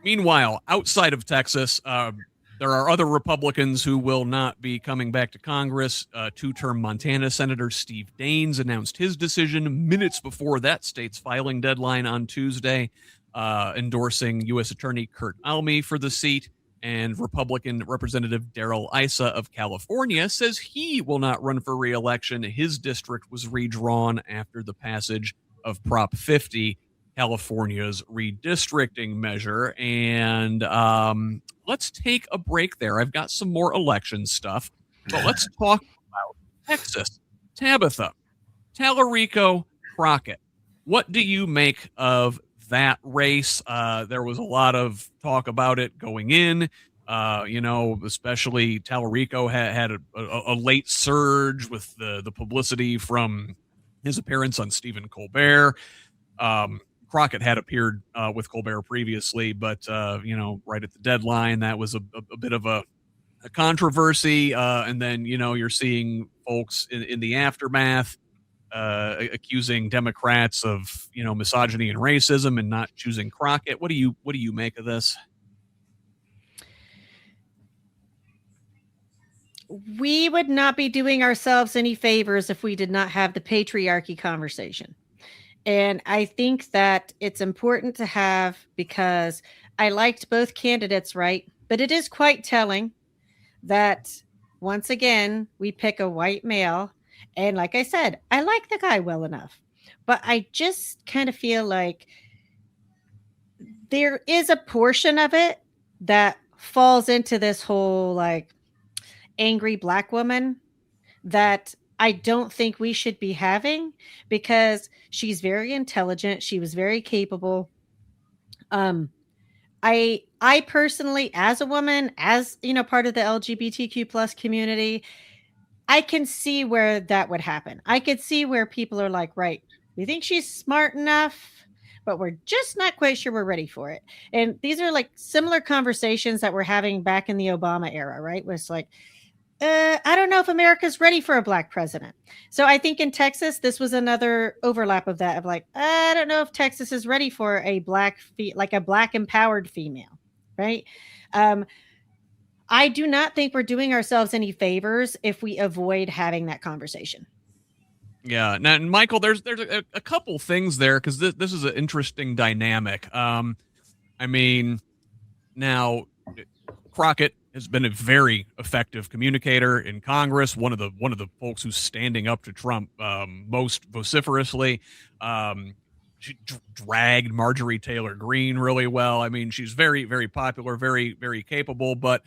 Meanwhile, outside of Texas, there are other Republicans who will not be coming back to Congress. Two-term Montana Senator Steve Daines announced his decision minutes before that state's filing deadline on Tuesday, endorsing U.S. Attorney Kurt Alme for the seat. And Republican Representative Darrell Issa of California says he will not run for re-election. His district was redrawn after the passage of Prop 50, California's redistricting measure. And let's take a break there. I've got some more election stuff, but let's talk about Texas. Tabitha, Tallarico, Crockett. What do you make of that race? There was a lot of talk about it going in, especially Tallarico had a late surge with the publicity from his appearance on Stephen Colbert. Crockett had appeared with Colbert previously, but, right at the deadline, that was a bit of a controversy. And then, you're seeing folks in the aftermath accusing Democrats of, misogyny and racism and not choosing Crockett. What do you make of this? We would not be doing ourselves any favors if we did not have the patriarchy conversation. And I think that it's important to have, because I liked both candidates, right? But it is quite telling that once again, we pick a white male. And like I said, I like the guy well enough, but I just kind of feel like there is a portion of it that falls into this whole like angry Black woman that I don't think we should be having, because she's very intelligent. She was very capable. I personally, as a woman, as part of the LGBTQ plus community, I can see where that would happen. I could see where people are like, right, we think she's smart enough, but we're just not quite sure we're ready for it. And these are like similar conversations that we're having back in the Obama era, right? Was like, I don't know if America's ready for a Black president. So I think in Texas, this was another overlap of that, of like, I don't know if Texas is ready for a Black empowered female, right? I do not think we're doing ourselves any favors if we avoid having that conversation. Yeah. Now, Michael, there's a couple things there, because this is an interesting dynamic. I mean, now Crockett has been a very effective communicator in Congress. One of the folks who's standing up to Trump most vociferously. She dragged Marjorie Taylor Greene really well. I mean, she's very, very popular, very, very capable. But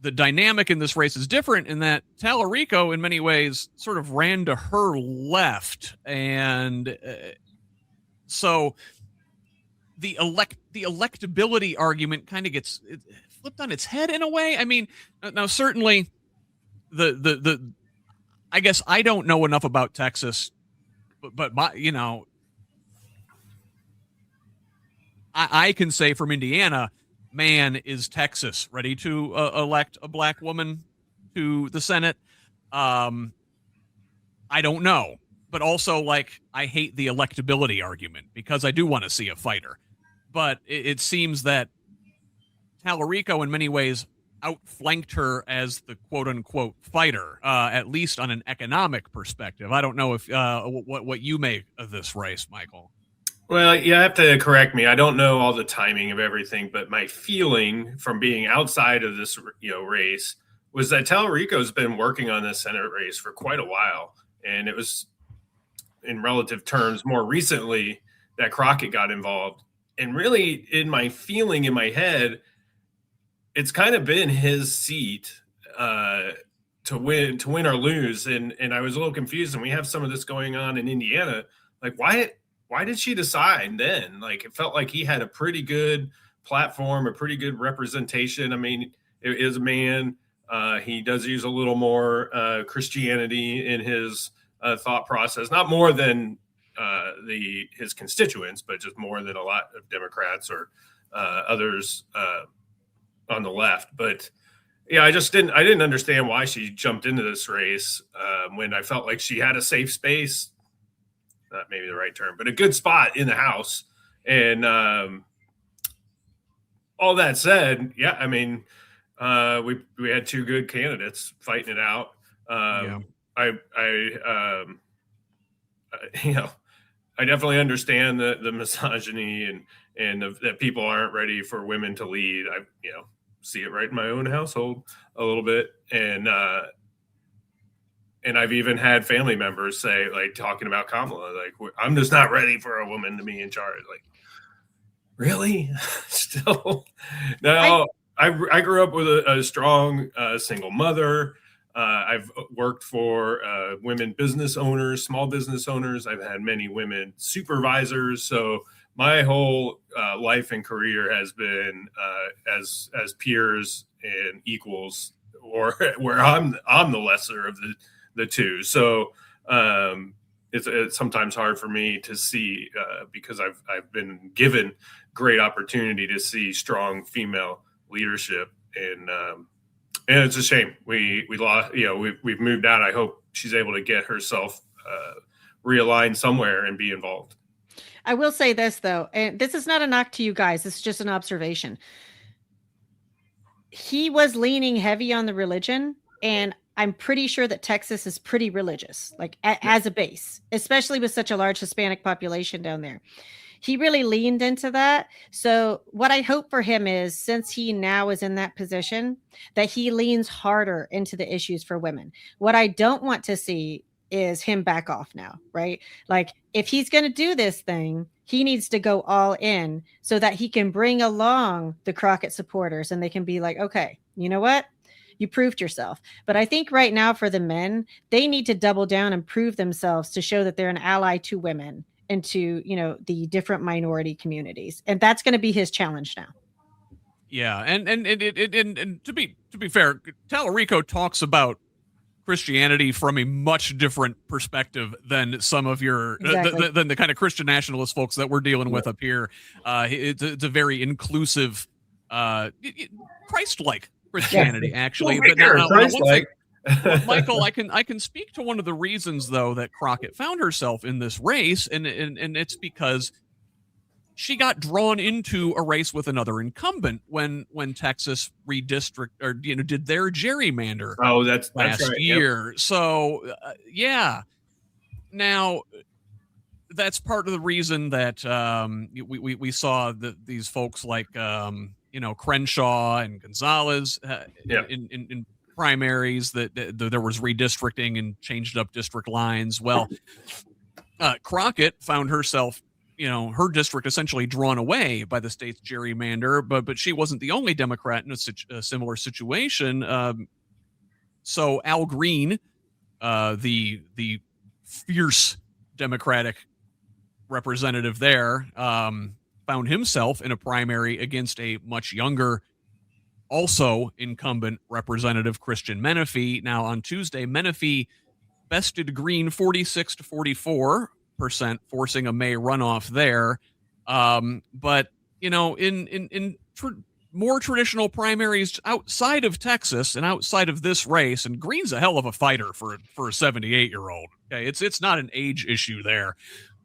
the dynamic in this race is different in that Tallarico, in many ways, sort of ran to her left, and so the electability argument kind of gets flipped on its head in a way. I mean, now certainly the I guess I don't know enough about Texas, but I can say from Indiana, man, is Texas ready to elect a Black woman to the Senate? I don't know, but also, like, I hate the electability argument because I do want to see a fighter. But it seems that Tallarico, in many ways, outflanked her as the quote-unquote fighter, at least on an economic perspective. I don't know if what you make of this race, Michael. Well, you have to correct me. I don't know all the timing of everything, but my feeling from being outside of this race was that Tallarico's been working on this Senate race for quite a while, and it was, in relative terms, more recently that Crockett got involved. And really, in my feeling in my head, it's kind of been his seat to win or lose. And I was a little confused. And we have some of this going on in Indiana. Like, why did she decide then? Like, it felt like he had a pretty good platform, a pretty good representation. I mean, it is a man. He does use a little more Christianity in his thought process, not more than his constituents, but just more than a lot of Democrats or others on the left. But yeah, I didn't understand why she jumped into this race when I felt like she had a safe space, not maybe the right term, but a good spot in the House. And all that said, yeah, I mean, we had two good candidates fighting it out. I definitely understand the misogyny and that people aren't ready for women to lead. I see it right in my own household a little bit, and I've even had family members say, like, talking about Kamala, like, I'm just not ready for a woman to be in charge. Like, really? Still? No. I grew up with a strong single mother. I've worked for women business owners, small business owners. I've had many women supervisors. So my whole life and career has been as peers and equals, or where I'm the lesser of the two. So it's sometimes hard for me to see because I've been given great opportunity to see strong female leadership, and it's a shame we lost. We've moved out. I hope she's able to get herself realigned somewhere and be involved. I will say this, though, and this is not a knock to you guys. It's just an observation. He was leaning heavy on the religion, and I'm pretty sure that Texas is pretty religious, like as a base, especially with such a large Hispanic population down there. He really leaned into that. So what I hope for him is, since he now is in that position, that he leans harder into the issues for women. What I don't want to see is him back off now, right? Like, if he's going to do this thing, he needs to go all in so that he can bring along the Crockett supporters and they can be like, okay, you know what? You proved yourself. But I think right now for the men, they need to double down and prove themselves to show that they're an ally to women and to, the different minority communities. And that's going to be his challenge now. Yeah. And to be fair, Tallarico talks about Christianity from a much different perspective than some of your Exactly. than the kind of Christian nationalist folks that we're dealing with up here. It's a very inclusive, Christ-like Christianity, actually. Well, but now one thing, Michael, like I can speak to one of the reasons though that Crockett found herself in this race, and it's because she got drawn into a race with another incumbent when Texas redistrict or did their gerrymander. Oh, that's last right. year. Yep. So yeah. Now that's part of the reason that we saw these folks like Crenshaw and Gonzalez in primaries that there was redistricting and changed up district lines. Well, Crockett found herself, her district essentially drawn away by the state's gerrymander, but she wasn't the only Democrat in a similar situation. So Al Green, the fierce Democratic representative there, found himself in a primary against a much younger, also incumbent representative, Christian Menefee. Now on Tuesday, Menefee bested Green 46 to 44%, forcing a May runoff there. But in more traditional primaries outside of Texas and outside of this race, and Green's a hell of a fighter for a 78-year-old. Okay, it's not an age issue there.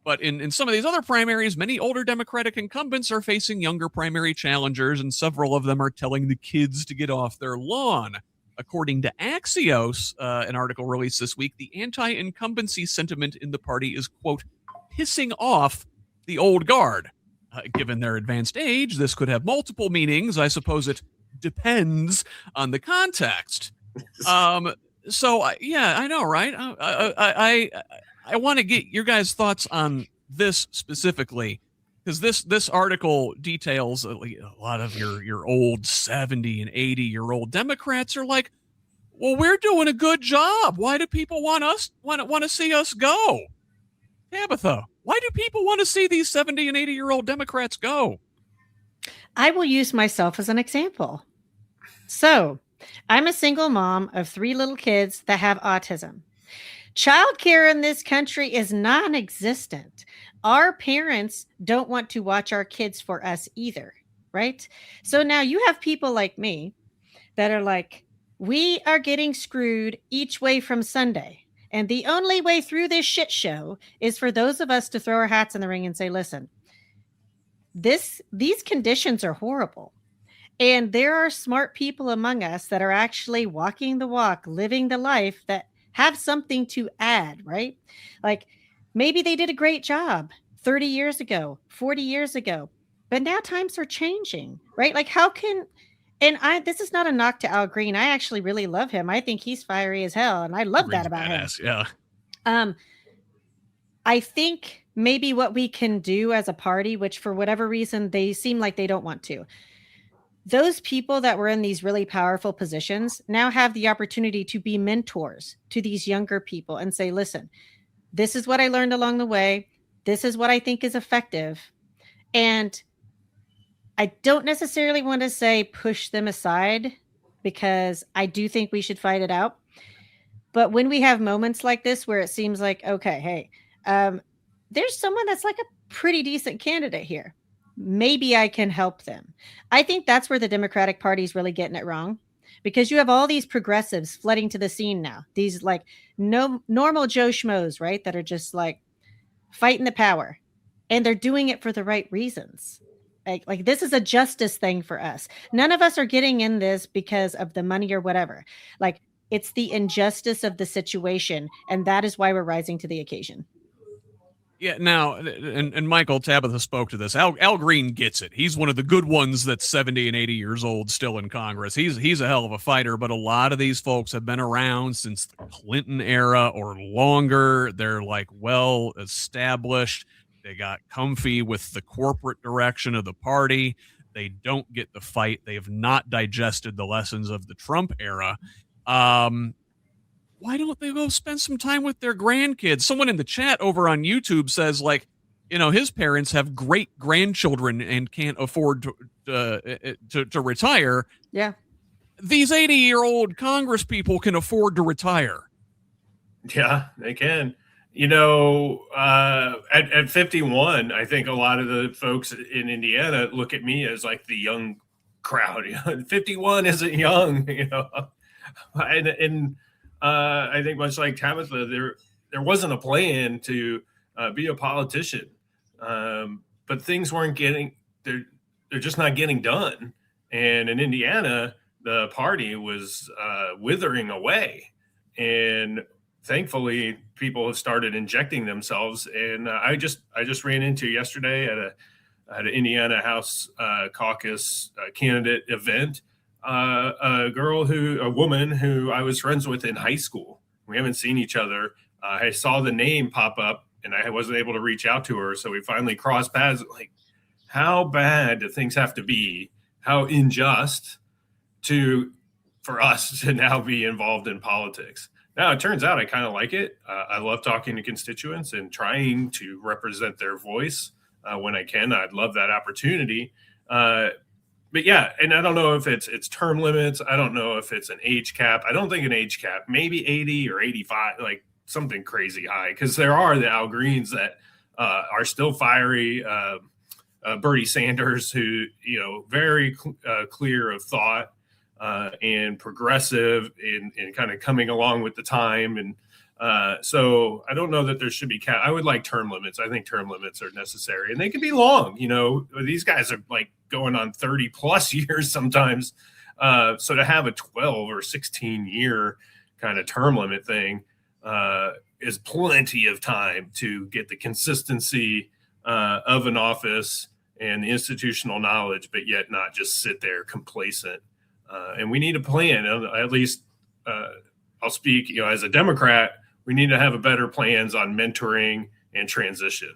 But in some of these other primaries, many older Democratic incumbents are facing younger primary challengers, and several of them are telling the kids to get off their lawn. According to Axios, an article released this week, the anti-incumbency sentiment in the party is, quote, pissing off the old guard. Given their advanced age, this could have multiple meanings. I suppose it depends on the context. So yeah, I know, right? I want to get your guys' thoughts on this specifically, because this article details a lot of your old 70 and 80-year-old Democrats are like, well, we're doing a good job. Why do people want to see us go? Tabitha, why do people want to see these 70 and 80-year-old Democrats go? I will use myself as an example. So I'm a single mom of 3 little kids that have autism. Childcare in this country is non-existent. Our parents don't want to watch our kids for us either, right? So now you have people like me that are like, we are getting screwed each way from Sunday. And the only way through this shit show is for those of us to throw our hats in the ring and say, listen, these conditions are horrible. And there are smart people among us that are actually walking the walk, living the life, that have something to add, right? Like maybe they did a great job 30 years ago, 40 years ago, but now times are changing, right? Like this is not a knock to Al Green. I actually really love him. I think he's fiery as hell. And I love that about him. Yeah. I think maybe what we can do as a party, which for whatever reason, they seem like they don't want to. Those people that were in these really powerful positions now have the opportunity to be mentors to these younger people and say, listen, this is what I learned along the way. This is what I think is effective. And I don't necessarily want to say push them aside, because I do think we should fight it out. But when we have moments like this where it seems like, okay, hey, there's someone that's like a pretty decent candidate here. Maybe I can help them. I think that's where the Democratic Party is really getting it wrong, because you have all these progressives flooding to the scene now. These like normal Joe Schmoes, right? That are just like fighting the power, and they're doing it for the right reasons. Like this is a justice thing for us. None of us are getting in this because of the money or whatever. Like it's the injustice of the situation. And that is why we're rising to the occasion. Yeah, now, and Michael, Tabitha spoke to this. Al Green gets it. He's one of the good ones that's 70 and 80 years old still in Congress. He's a hell of a fighter, but a lot of these folks have been around since the Clinton era or longer. They're like well established. They got comfy with the corporate direction of the party. They don't get the fight. They have not digested the lessons of the Trump era. Why don't they go spend some time with their grandkids? Someone in the chat over on YouTube says, like, his parents have great grandchildren and can't afford to retire. Yeah. These 80-year-old Congress people can afford to retire. Yeah, they can. At 51, I think a lot of the folks in Indiana look at me as like the young crowd. 51 isn't young, and I think much like Tabitha, there wasn't a plan to be a politician, but things weren't they're just not getting done. And in Indiana, the party was withering away, and thankfully people have started injecting themselves. And I just ran into yesterday at an Indiana House caucus candidate event, a woman who I was friends with in high school. We haven't seen each other. I saw the name pop up and I wasn't able to reach out to her. So we finally crossed paths. Like, how bad do things have to be? How unjust for us to now be involved in politics. Now, it turns out I kind of like it. I love talking to constituents and trying to represent their voice when I can. I'd love that opportunity. But yeah, and I don't know if it's term limits. I don't know if it's an age cap. I don't think an age cap, maybe 80 or 85, like something crazy high, because there are the Al Greens that are still fiery. Bernie Sanders, who, very clear of thought. And progressive and kind of coming along with the time. And so I don't know that there should be I would like term limits. I think term limits are necessary, and they can be long. These guys are like going on 30 plus years sometimes. So to have a 12 or 16 year kind of term limit thing is plenty of time to get the consistency of an office and the institutional knowledge, but yet not just sit there complacent. And we need a plan. At least I'll speak, as a Democrat, we need to have a better plans on mentoring and transition.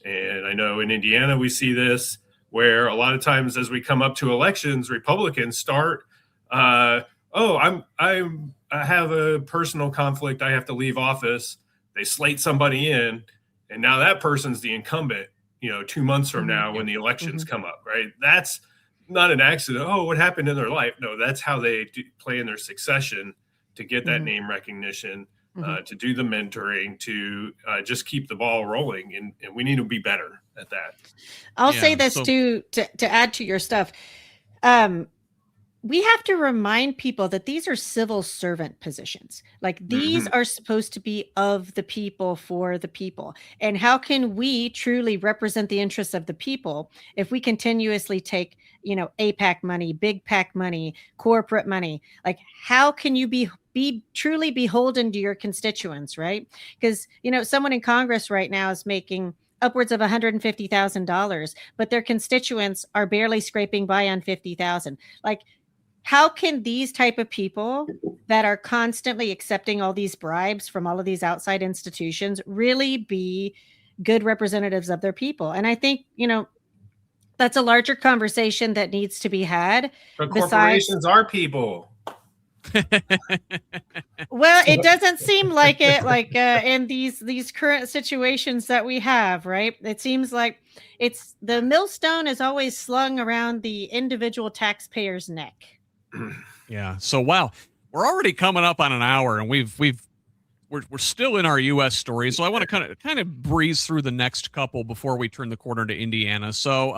And I know in Indiana, we see this where a lot of times as we come up to elections, Republicans start, I have a personal conflict. I have to leave office. They slate somebody in, and now that person's the incumbent, 2 months from now when the elections come up, right? That's not an accident. Oh, what happened in their life? No, that's how they play in their succession to get that name recognition, to do the mentoring, to just keep the ball rolling. And we need to be better at that. I'll say this too, to add to your stuff. We have to remind people that these are civil servant positions. Like, these are supposed to be of the people, for the people. And how can we truly represent the interests of the people if we continuously take, APAC money, big PAC money, corporate money? Like, how can you be truly beholden to your constituents, right? Because, someone in Congress right now is making upwards of $150,000, but their constituents are barely scraping by on $50,000. Like, how can these type of people that are constantly accepting all these bribes from all of these outside institutions really be good representatives of their people? And I think, that's a larger conversation that needs to be had. But corporations are people. Well, it doesn't seem like it, like in these current situations that we have, right? It seems like it's the millstone is always slung around the individual taxpayer's neck. Yeah. So, wow, we're already coming up on an hour, and we're still in our U.S. story. So I want to kind of breeze through the next couple before we turn the corner to Indiana. So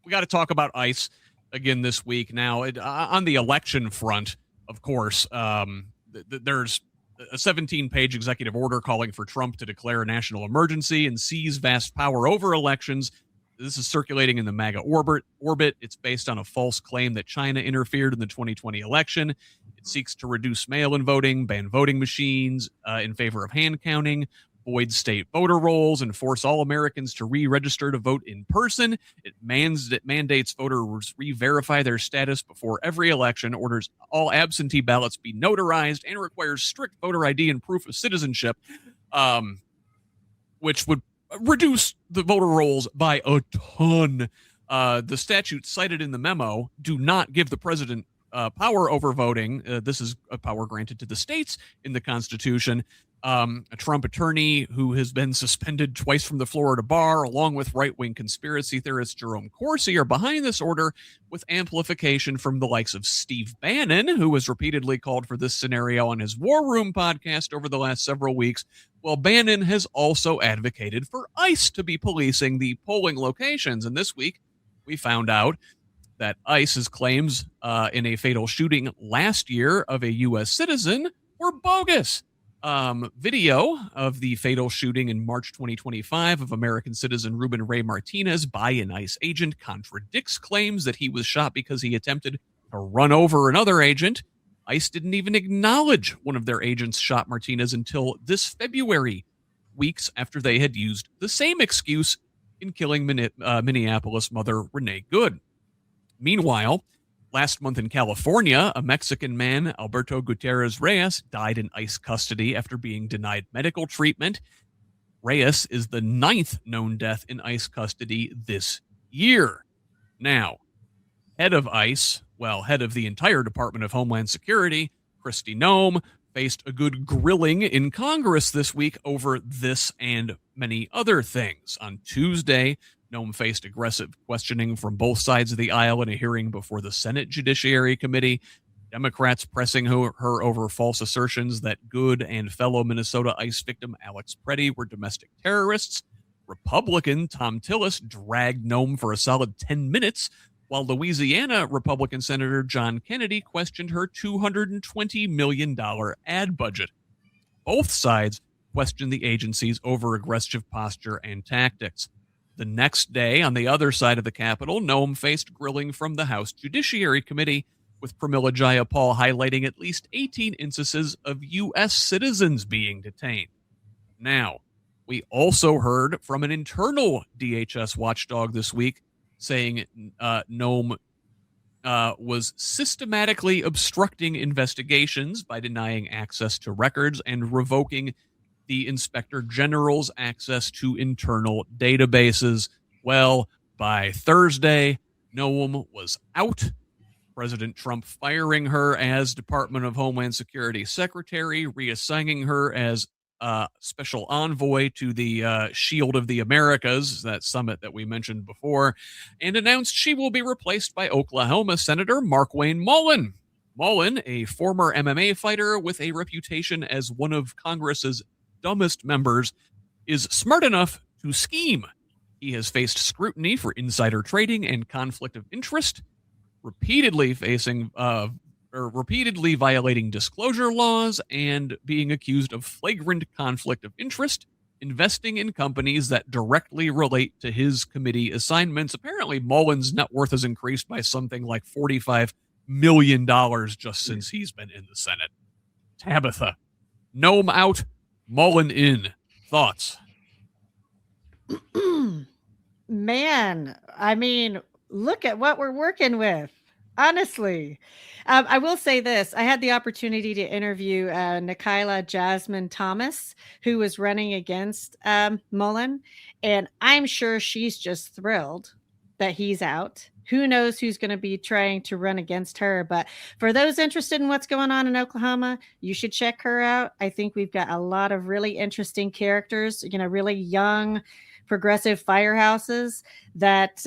we got to talk about ICE again this week. Now, on the election front, of course, there's a 17-page executive order calling for Trump to declare a national emergency and seize vast power over elections. This is circulating in the MAGA orbit. It's based on a false claim that China interfered in the 2020 election. It seeks to reduce mail-in voting, ban voting machines in favor of hand counting, void state voter rolls, and force all Americans to re-register to vote in person. It mandates voters re-verify their status before every election, orders all absentee ballots be notarized, and requires strict voter ID and proof of citizenship, which would reduce the voter rolls by a ton. The statutes cited in the memo do not give the president power over voting. This is a power granted to the states in the Constitution. A Trump attorney who has been suspended twice from the Florida bar, along with right-wing conspiracy theorist Jerome Corsi, are behind this order, with amplification from the likes of Steve Bannon, who has repeatedly called for this scenario on his War Room podcast over the last several weeks. Well, Bannon has also advocated for ICE to be policing the polling locations. And this week, we found out that ICE's claims in a fatal shooting last year of a U.S. citizen were bogus. Video of the fatal shooting in March 2025 of American citizen Ruben Ray Martinez by an ICE agent contradicts claims that he was shot because he attempted to run over another agent. ICE didn't even acknowledge one of their agents shot Martinez until this February, weeks after they had used the same excuse in killing Minneapolis mother Renee Good. Meanwhile, last month in California, a Mexican man, Alberto Gutierrez Reyes, died in ICE custody after being denied medical treatment. Reyes is the 9th known death in ICE custody this year. Now, head of ICE, head of the entire Department of Homeland Security, Kristi Noem, faced a good grilling in Congress this week over this and many other things. On Tuesday, Noem faced aggressive questioning from both sides of the aisle in a hearing before the Senate Judiciary Committee. Democrats pressing her over false assertions that Good and fellow Minnesota ICE victim Alex Preddy were domestic terrorists. Republican Tom Tillis dragged Noem for a solid 10 minutes, while Louisiana Republican Senator John Kennedy questioned her $220 million ad budget. Both sides questioned the agency's over-aggressive posture and tactics. The next day, on the other side of the Capitol, Noem faced grilling from the House Judiciary Committee, with Pramila Jayapal highlighting at least 18 instances of U.S. citizens being detained. Now, we also heard from an internal DHS watchdog this week saying Noem was systematically obstructing investigations by denying access to records and revoking the Inspector General's access to internal databases. Well, by Thursday, Noem was out. President Trump firing her as Department of Homeland Security Secretary, reassigning her as special envoy to the Shield of the Americas, that summit that we mentioned before, and announced she will be replaced by Oklahoma Senator Markwayne Mullin. Mullin, a former MMA fighter with a reputation as one of Congress's dumbest members, is smart enough to scheme. He has faced scrutiny for insider trading and conflict of interest, repeatedly violating disclosure laws, and being accused of flagrant conflict of interest, investing in companies that directly relate to his committee assignments. Apparently, Mullin's net worth has increased by something like $45 million just since he's been in the Senate. Tabitha, Noem out, Mullin in. Thoughts? Man, I mean, look at what we're working with. Honestly, I will say this. I had the opportunity to interview Nikayla Jasmine Thomas, who was running against Mullin, and I'm sure she's just thrilled that he's out. Who knows who's going to be trying to run against her? But for those interested in what's going on in Oklahoma, you should check her out. I think we've got a lot of really interesting characters, really young, progressive firehouses that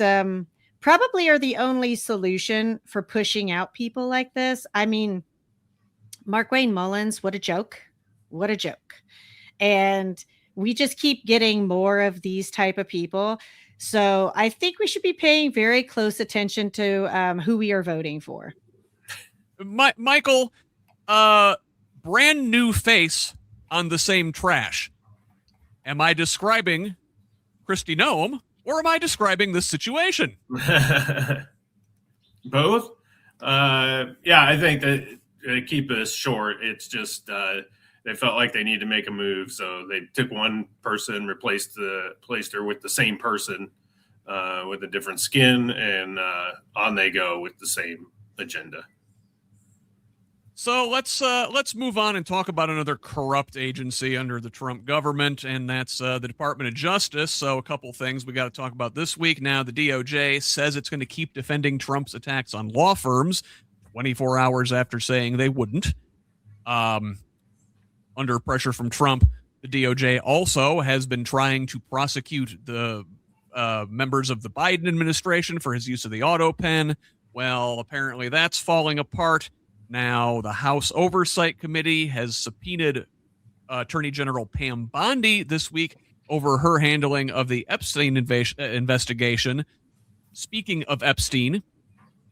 probably are the only solution for pushing out people like this. I mean, Markwayne Mullins, what a joke. What a joke. And we just keep getting more of these type of people. So I think we should be paying very close attention to who we are voting for. Michael, brand new face on the same trash. Am I describing Kristi Noem, or am I describing this situation? Both. Yeah, I think that keep this short. It's just they felt like they needed to make a move, so they took one person, replaced her with the same person with a different skin, and on they go with the same agenda. So let's move on and talk about another corrupt agency under the Trump government, and that's the Department of Justice. So a couple things we got to talk about this week. Now, the DOJ says it's going to keep defending Trump's attacks on law firms 24 hours after saying they wouldn't. Under pressure from Trump, the DOJ also has been trying to prosecute the members of the Biden administration for his use of the auto pen. Well, apparently that's falling apart. Now, the House Oversight Committee has subpoenaed Attorney General Pam Bondi this week over her handling of the Epstein investigation. Speaking of Epstein,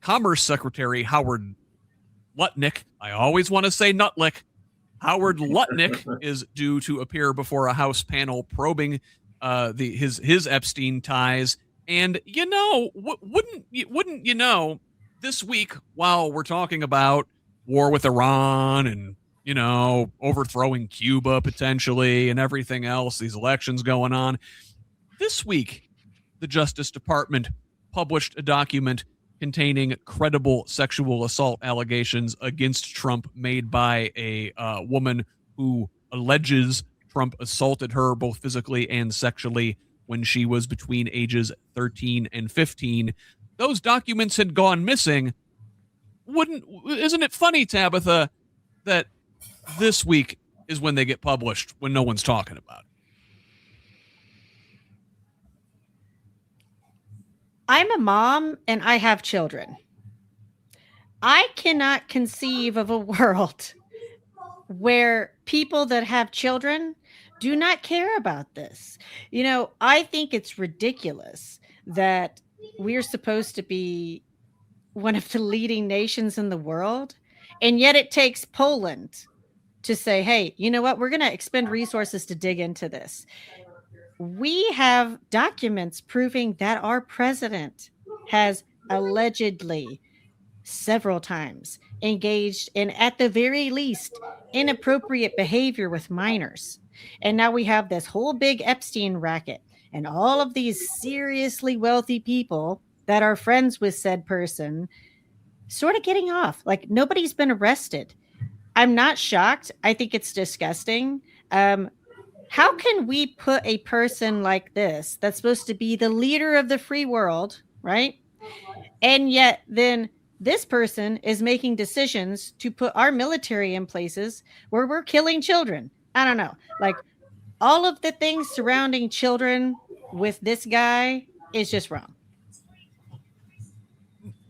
Commerce Secretary Howard Lutnick, I always want to say Nutlick, Howard Lutnick is due to appear before a House panel probing his Epstein ties. And, you know, wouldn't you know, this week, while we're talking about war with Iran and, you know, overthrowing Cuba potentially and everything else, these elections going on, this week, the Justice Department published a document containing credible sexual assault allegations against Trump made by a woman who alleges Trump assaulted her both physically and sexually when she was between ages 13 and 15. Those documents had gone missing. Isn't it funny, Tabitha, that this week is when they get published when no one's talking about it? I'm a mom and I have children. I cannot conceive of a world where people that have children do not care about this. You know, I think it's ridiculous that we're supposed to be one of the leading nations in the world, and yet it takes Poland to say, hey, you know what? We're going to expend resources to dig into this. We have documents proving that our president has allegedly several times engaged in, at the very least, inappropriate behavior with minors. And now we have this whole big Epstein racket and all of these seriously wealthy people that are friends with said person sort of getting off. Like, nobody's been arrested. I'm not shocked. I think it's disgusting. How can we put a person like this, that's supposed to be the leader of the free world, right? And yet then this person is making decisions to put our military in places where we're killing children. I don't know. Like, all of the things surrounding children with this guy is just wrong.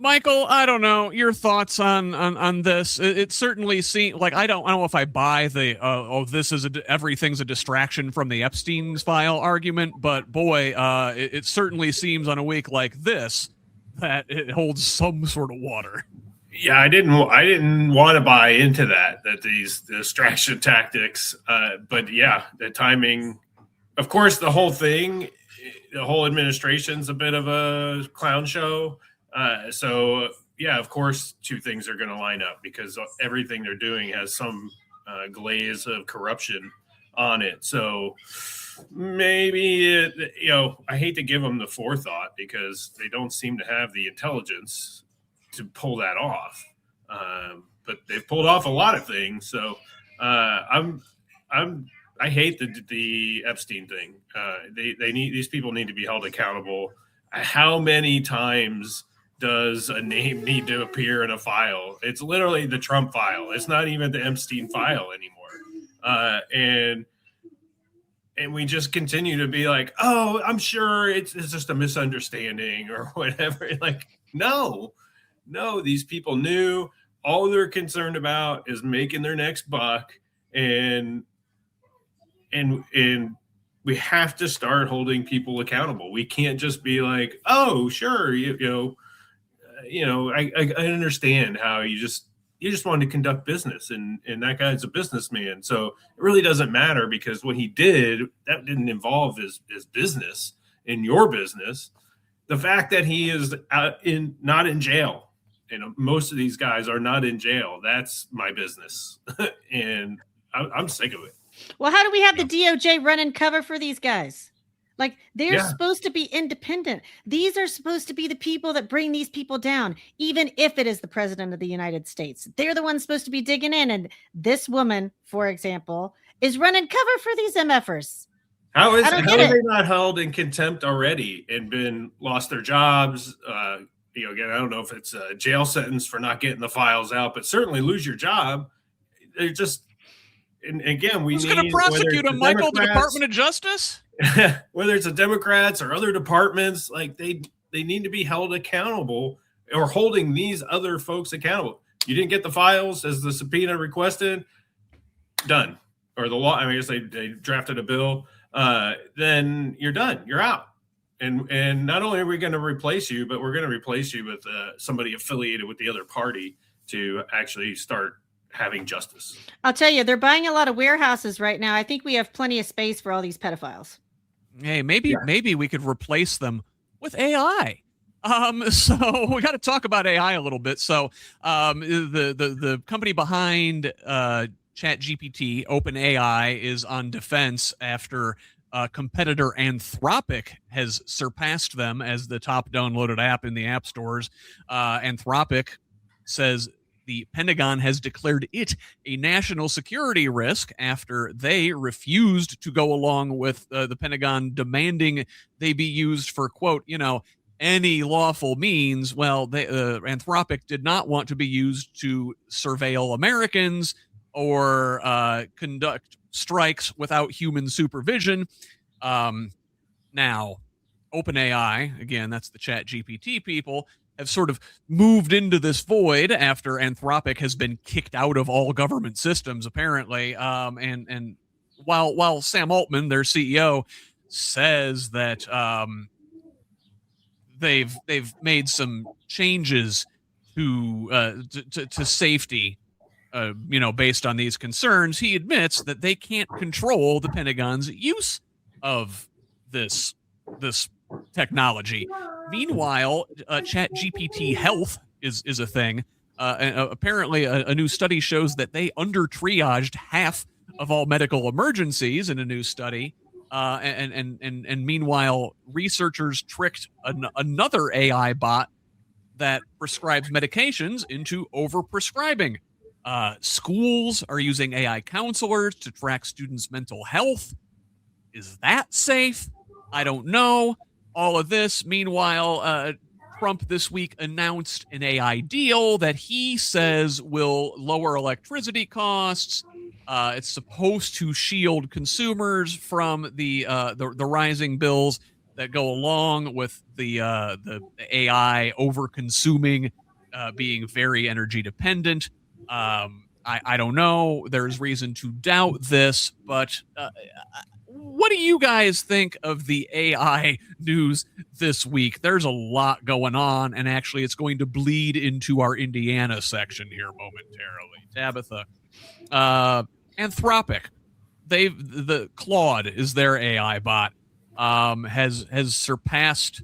Michael, I don't know your thoughts on this. It certainly seems like I don't know if I buy the this is everything's a distraction from the Epstein's file argument, but boy, it certainly seems on a week like this that it holds some sort of water. Yeah, I didn't want to buy into that these distraction tactics, but yeah, the timing. Of course, the whole administration's a bit of a clown show. So yeah, of course, two things are going to line up because everything they're doing has some glaze of corruption on it. So maybe, I hate to give them the forethought because they don't seem to have the intelligence to pull that off. But they've pulled off a lot of things. So I hate the Epstein thing. These people need to be held accountable. How many times does a name need to appear in a file? It's literally the Trump file. It's not even the Epstein file anymore. And we just continue to be like, oh, I'm sure it's just a misunderstanding or whatever. Like, no, these people knew. All they're concerned about is making their next buck. And we have to start holding people accountable. We can't just be like, oh, sure, I understand how you just want to conduct business, and that guy's a businessman. So it really doesn't matter because what he did, that didn't involve his business in your business. The fact that he is not in jail, most of these guys are not in jail. That's my business, and I'm sick of it. Well, how do we have the DOJ running cover for these guys? Like, they're supposed to be independent. These are supposed to be the people that bring these people down, even if it is the president of the United States. They're the ones supposed to be digging in. And this woman, for example, is running cover for these MFers. How are they not held in contempt already and been lost their jobs? Again, I don't know if it's a jail sentence for not getting the files out, but certainly lose your job. They're just, and again, who's going to prosecute them, Michael? The Department of Justice? Whether it's the Democrats or other departments, like they need to be held accountable, or holding these other folks accountable. You didn't get the files as the subpoena requested, done. Or the law, I guess they drafted a bill, then you're done. You're out. And not only are we going to replace you, but we're going to replace you with somebody affiliated with the other party to actually start having justice. I'll tell you, they're buying a lot of warehouses right now. I think we have plenty of space for all these pedophiles. Hey, maybe we could replace them with AI. So we got to talk about AI a little bit. So the company behind ChatGPT, OpenAI, is on defense after competitor Anthropic has surpassed them as the top downloaded app in the app stores. Anthropic says the Pentagon has declared it a national security risk after they refused to go along with the Pentagon demanding they be used for, quote, any lawful means. Well, Anthropic did not want to be used to surveil Americans or conduct strikes without human supervision. Now, OpenAI, again, that's the ChatGPT people, have sort of moved into this void after Anthropic has been kicked out of all government systems, apparently. And while Sam Altman, their CEO, says that they've made some changes to safety, based on these concerns, he admits that they can't control the Pentagon's use of this technology. Meanwhile, ChatGPT Health is a thing. And apparently, a new study shows that they under-triaged half of all medical emergencies in a new study. And meanwhile, researchers tricked another AI bot that prescribes medications into overprescribing. Schools are using AI counselors to track students' mental health. Is that safe? I don't know. All of this. Meanwhile, Trump this week announced an AI deal that he says will lower electricity costs. It's supposed to shield consumers from the rising bills that go along with the AI over-consuming, being very energy dependent. I don't know. There's reason to doubt this, but what do you guys think of the AI news this week? There's a lot going on, and actually it's going to bleed into our Indiana section here momentarily. Tabitha, Anthropic, the Claude is their AI bot, has surpassed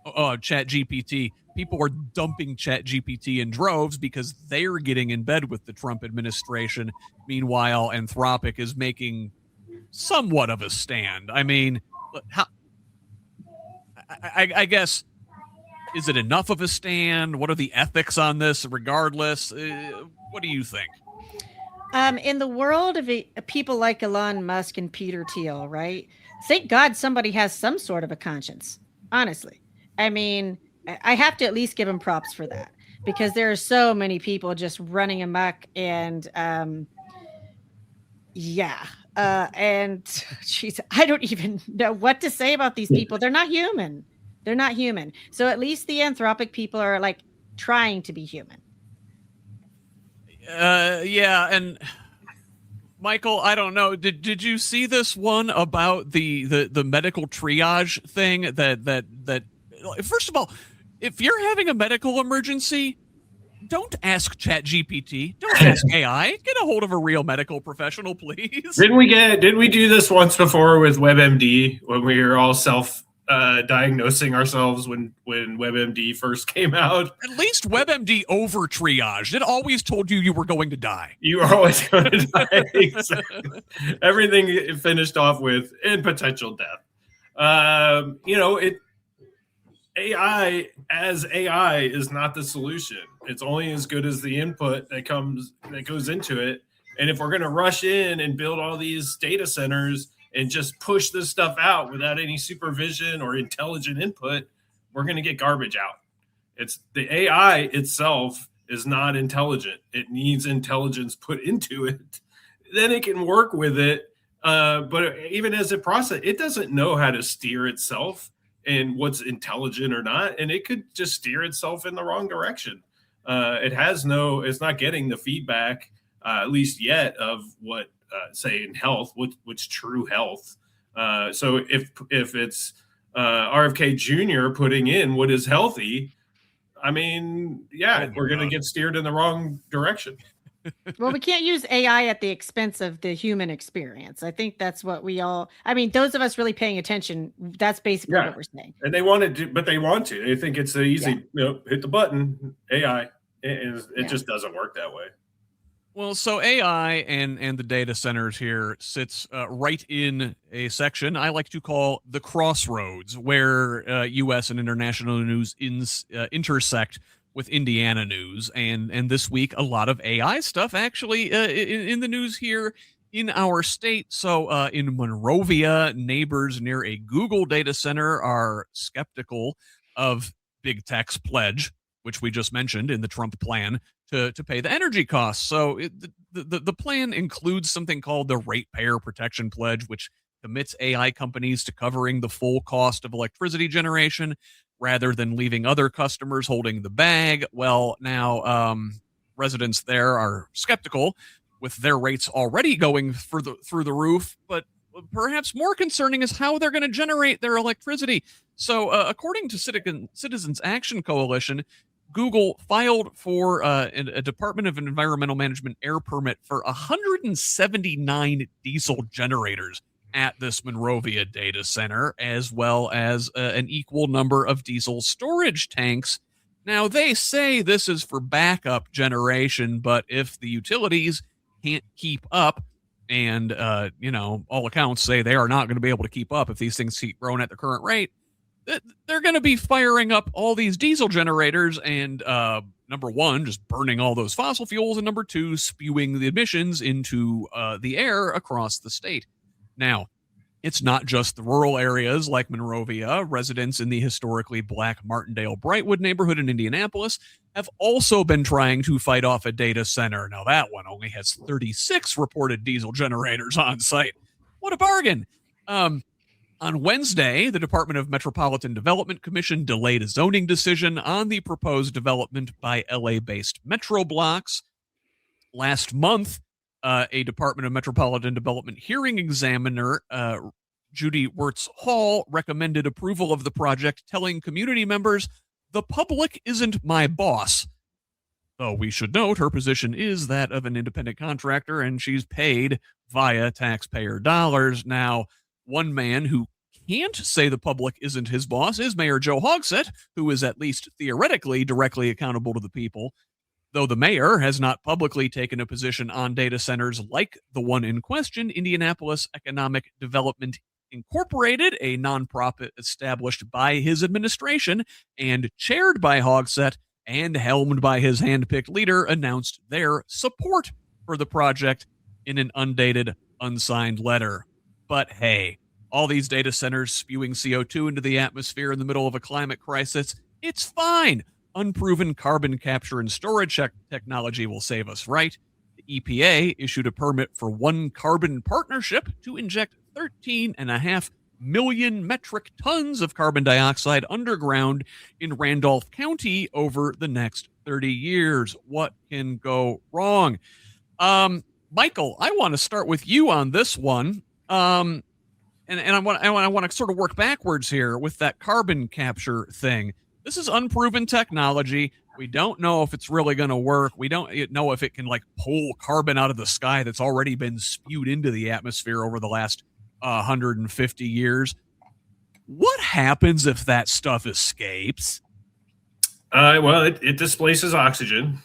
ChatGPT. People are dumping ChatGPT in droves because they're getting in bed with the Trump administration. Meanwhile, Anthropic is making somewhat of a stand. I mean, I guess, is it enough of a stand? What are the ethics on this regardless? What do you think? In the world of people like Elon Musk and Peter Thiel, right? Thank God somebody has some sort of a conscience, honestly. I mean, I have to at least give them props for that, because there are so many people just running amok and geez, I don't even know what to say about these people. They're not human. They're not human. So at least the Anthropic people are like trying to be human. And Michael, I don't know. Did you see this one about the medical triage thing that first of all, if you're having a medical emergency, don't ask ChatGPT. Don't ask AI. Get a hold of a real medical professional, please. Didn't we do this once before with WebMD when we were all diagnosing ourselves when WebMD first came out? At least WebMD over triaged. It always told you were going to die. You were always going to die. Exactly. Everything it finished off with in potential death. AI as AI is not the solution. It's only as good as the input that goes into it. And if we're going to rush in and build all these data centers and just push this stuff out without any supervision or intelligent input, we're going to get garbage out. It's the AI itself is not intelligent. It needs intelligence put into it. Then it can work with it. But even as it processes, it doesn't know how to steer itself and what's intelligent or not. And it could just steer itself in the wrong direction. It's not getting the feedback, at least yet, of what, say in health, what's true health. So if it's RFK Jr. putting in what is healthy, I mean, we're going to get steered in the wrong direction. Well, we can't use AI at the expense of the human experience. I think that's what those of us really paying attention, that's basically what we're saying. And they want to but they want to. They think it's easy, hit the button, AI. It just doesn't work that way. Well, so AI and the data centers here sits right in a section I like to call the crossroads, where U.S. and international news intersect with Indiana news. And this week, a lot of AI stuff actually in the news here in our state. So in Monrovia, neighbors near a Google data center are skeptical of big tech's pledge, which we just mentioned in the Trump plan, to pay the energy costs. So the plan includes something called the Ratepayer Protection Pledge, which commits AI companies to covering the full cost of electricity generation rather than leaving other customers holding the bag. Well, now residents there are skeptical, with their rates already going through the roof. But perhaps more concerning is how they're going to generate their electricity. So according to Citizens Action Coalition, Google filed for a Department of Environmental Management air permit for 179 diesel generators at this Monrovia data center, as well as an equal number of diesel storage tanks. Now, they say this is for backup generation, but if the utilities can't keep up, and, all accounts say they are not going to be able to keep up if these things keep growing at the current rate, they're going to be firing up all these diesel generators and, number one, just burning all those fossil fuels, and number two, spewing the emissions into the air across the state. Now, it's not just the rural areas like Monrovia. Residents in the historically black Martindale-Brightwood neighborhood in Indianapolis have also been trying to fight off a data center. Now, that one only has 36 reported diesel generators on site. What a bargain. On Wednesday, the Department of Metropolitan Development Commission delayed a zoning decision on the proposed development by LA-based Metro blocks. Last month, a Department of Metropolitan Development hearing examiner, Judy Wirtz Hall, recommended approval of the project, telling community members, "The public isn't my boss." Though we should note her position is that of an independent contractor, and she's paid via taxpayer dollars. Now, one man who can't say the public isn't his boss is Mayor Joe Hogsett, who is at least theoretically directly accountable to the people. Though the mayor has not publicly taken a position on data centers like the one in question, Indianapolis Economic Development Incorporated, a nonprofit established by his administration and chaired by Hogsett and helmed by his handpicked leader, announced their support for the project in an undated, unsigned letter. But hey, all these data centers spewing CO2 into the atmosphere in the middle of a climate crisis, it's fine. Unproven carbon capture and storage technology will save us, right? The EPA issued a permit for One Carbon Partnership to inject 13.5 million metric tons of carbon dioxide underground in Randolph County over the next 30 years. What can go wrong? Michael, I want to start with you on this one. And I want to sort of work backwards here with that carbon capture thing. This is unproven technology. We don't know if it's really going to work. We don't know if it can pull carbon out of the sky that's already been spewed into the atmosphere over the last 150 years. What happens if that stuff escapes? Well, it displaces oxygen,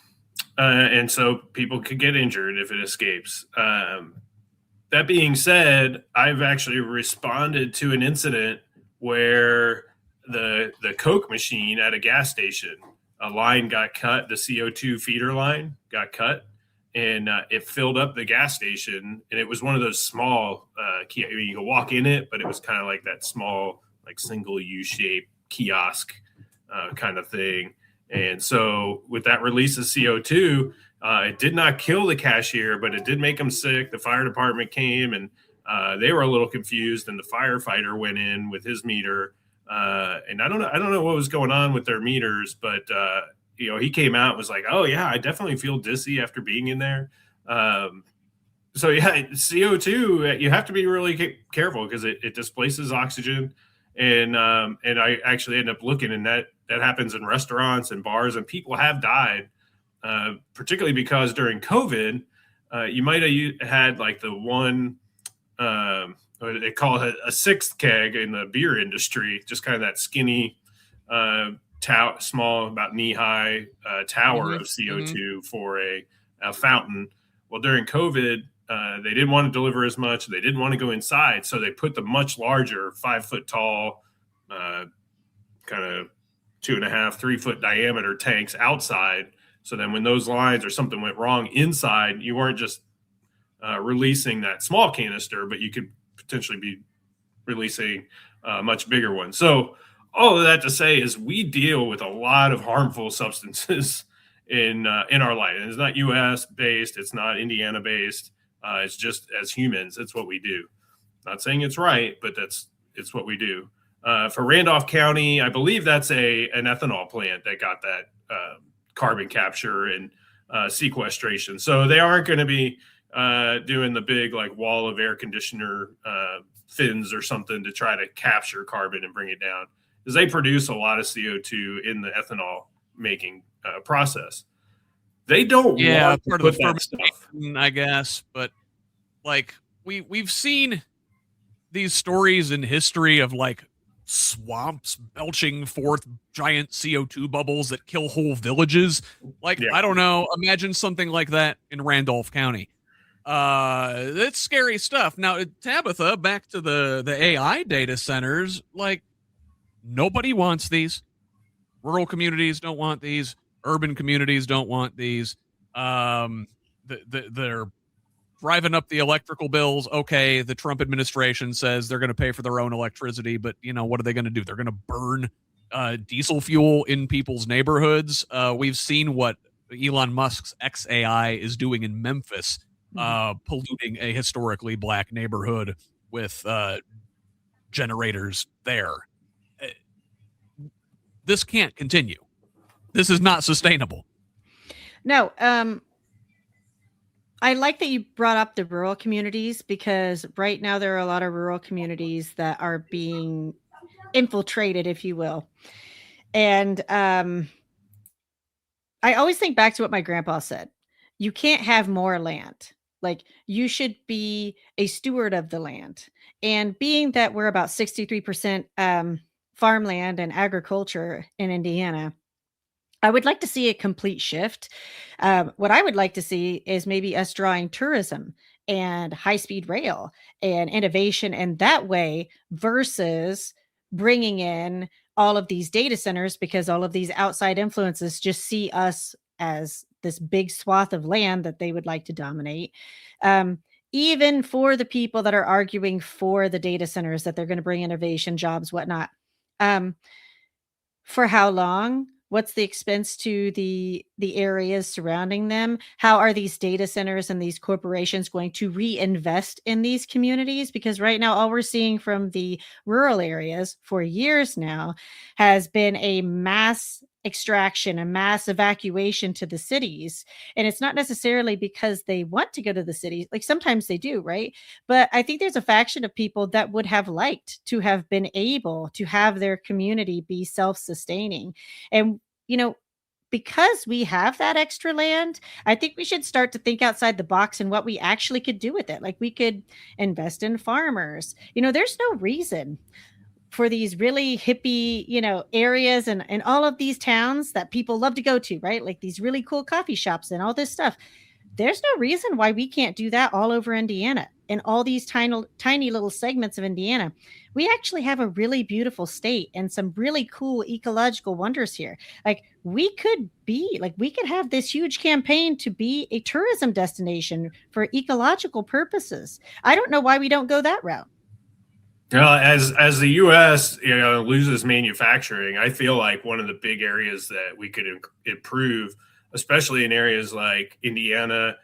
and so people could get injured if it escapes. That being said, I've actually responded to an incident where the Coke machine at a gas station, a line got cut, the CO2 feeder line got cut, and it filled up the gas station. And it was one of those small, you could walk in it, but it was kind of like that small, like single U-shaped kiosk kind of thing. And so with that release of CO2, it did not kill the cashier, but it did make him sick. The fire department came and they were a little confused, and the firefighter went in with his meter. And I don't know what was going on with their meters, but he came out and was like, "Oh yeah, I definitely feel dizzy after being in there." So yeah, CO2, you have to be really careful because it displaces oxygen. And I actually end up looking, and that happens in restaurants and bars, and people have died, particularly because during COVID, you might have had like the one, they call it a sixth keg in the beer industry, just kind of that skinny, small, about knee-high tower of CO2 for a fountain. Well, during COVID, they didn't want to deliver as much. They didn't want to go inside, so they put the much larger 5 foot tall, kind of 2.5, 3 foot diameter tanks outside. So then when those lines or something went wrong inside, you weren't just releasing that small canister, but you could potentially be releasing a much bigger one. So all of that to say is we deal with a lot of harmful substances in our life. And it's not U.S. based. It's not Indiana based. It's just as humans, it's what we do. Not saying it's right, but it's what we do. For Randolph County, I believe that's an ethanol plant that got that carbon capture and sequestration. So they aren't going to be doing the big like wall of air conditioner fins or something to try to capture carbon and bring it down, because they produce a lot of CO2 in the ethanol making process. They don't want part to of put the that stuff. fermentation, I guess, but like we've seen these stories in history of like swamps belching forth giant CO2 bubbles that kill whole villages. Like, Yeah. I don't know, imagine something like that in Randolph County. That's scary stuff. Now, Tabitha, back to the AI data centers, like nobody wants these. Rural communities don't want these. Urban communities don't want these. They're driving up the electrical bills. Okay, the Trump administration says they're going to pay for their own electricity, but what are they going to do? They're going to burn diesel fuel in people's neighborhoods. We've seen what Elon Musk's XAI is doing in Memphis, polluting a historically black neighborhood with generators there. This can't continue. This is not sustainable. No, I like that you brought up the rural communities, because right now there are a lot of rural communities that are being infiltrated, if you will. And I always think back to what my grandpa said. You can't have more land. Like, you should be a steward of the land. And being that we're about 63% farmland and agriculture in Indiana, I would like to see a complete shift. What I would like to see is maybe us drawing tourism and high-speed rail and innovation in that way versus bringing in all of these data centers, because all of these outside influences just see us as this big swath of land that they would like to dominate. Even for the people that are arguing for the data centers, that they're going to bring innovation, jobs, whatnot. For how long? What's the expense to the areas surrounding them? How are these data centers and these corporations going to reinvest in these communities? Because right now, all we're seeing from the rural areas for years now has been a mass extraction, a mass evacuation to the cities. And it's not necessarily because they want to go to the cities. Like, sometimes they do, right? But I think there's a faction of people that would have liked to have been able to have their community be self-sustaining. And, because we have that extra land, I think we should start to think outside the box and what we actually could do with it. Like, we could invest in farmers. There's no reason for these really hippie, areas and all of these towns that people love to go to, right? Like these really cool coffee shops and all this stuff. there's no reason why we can't do that all over Indiana and all these tiny little segments of Indiana. We actually have a really beautiful state and some really cool ecological wonders here. Like we could have this huge campaign to be a tourism destination for ecological purposes. I don't know why we don't go that route. As the U.S. Loses manufacturing, I feel like one of the big areas that we could improve, especially in areas like Indiana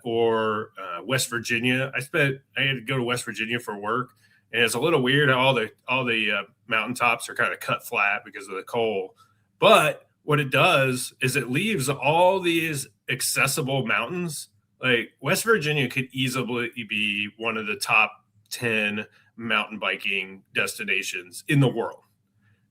or West Virginia. I had to go to West Virginia for work, and it's a little weird how all the mountaintops are kind of cut flat because of the coal. But what it does is it leaves all these accessible mountains. Like West Virginia could easily be one of the top 10 mountain biking destinations in the world,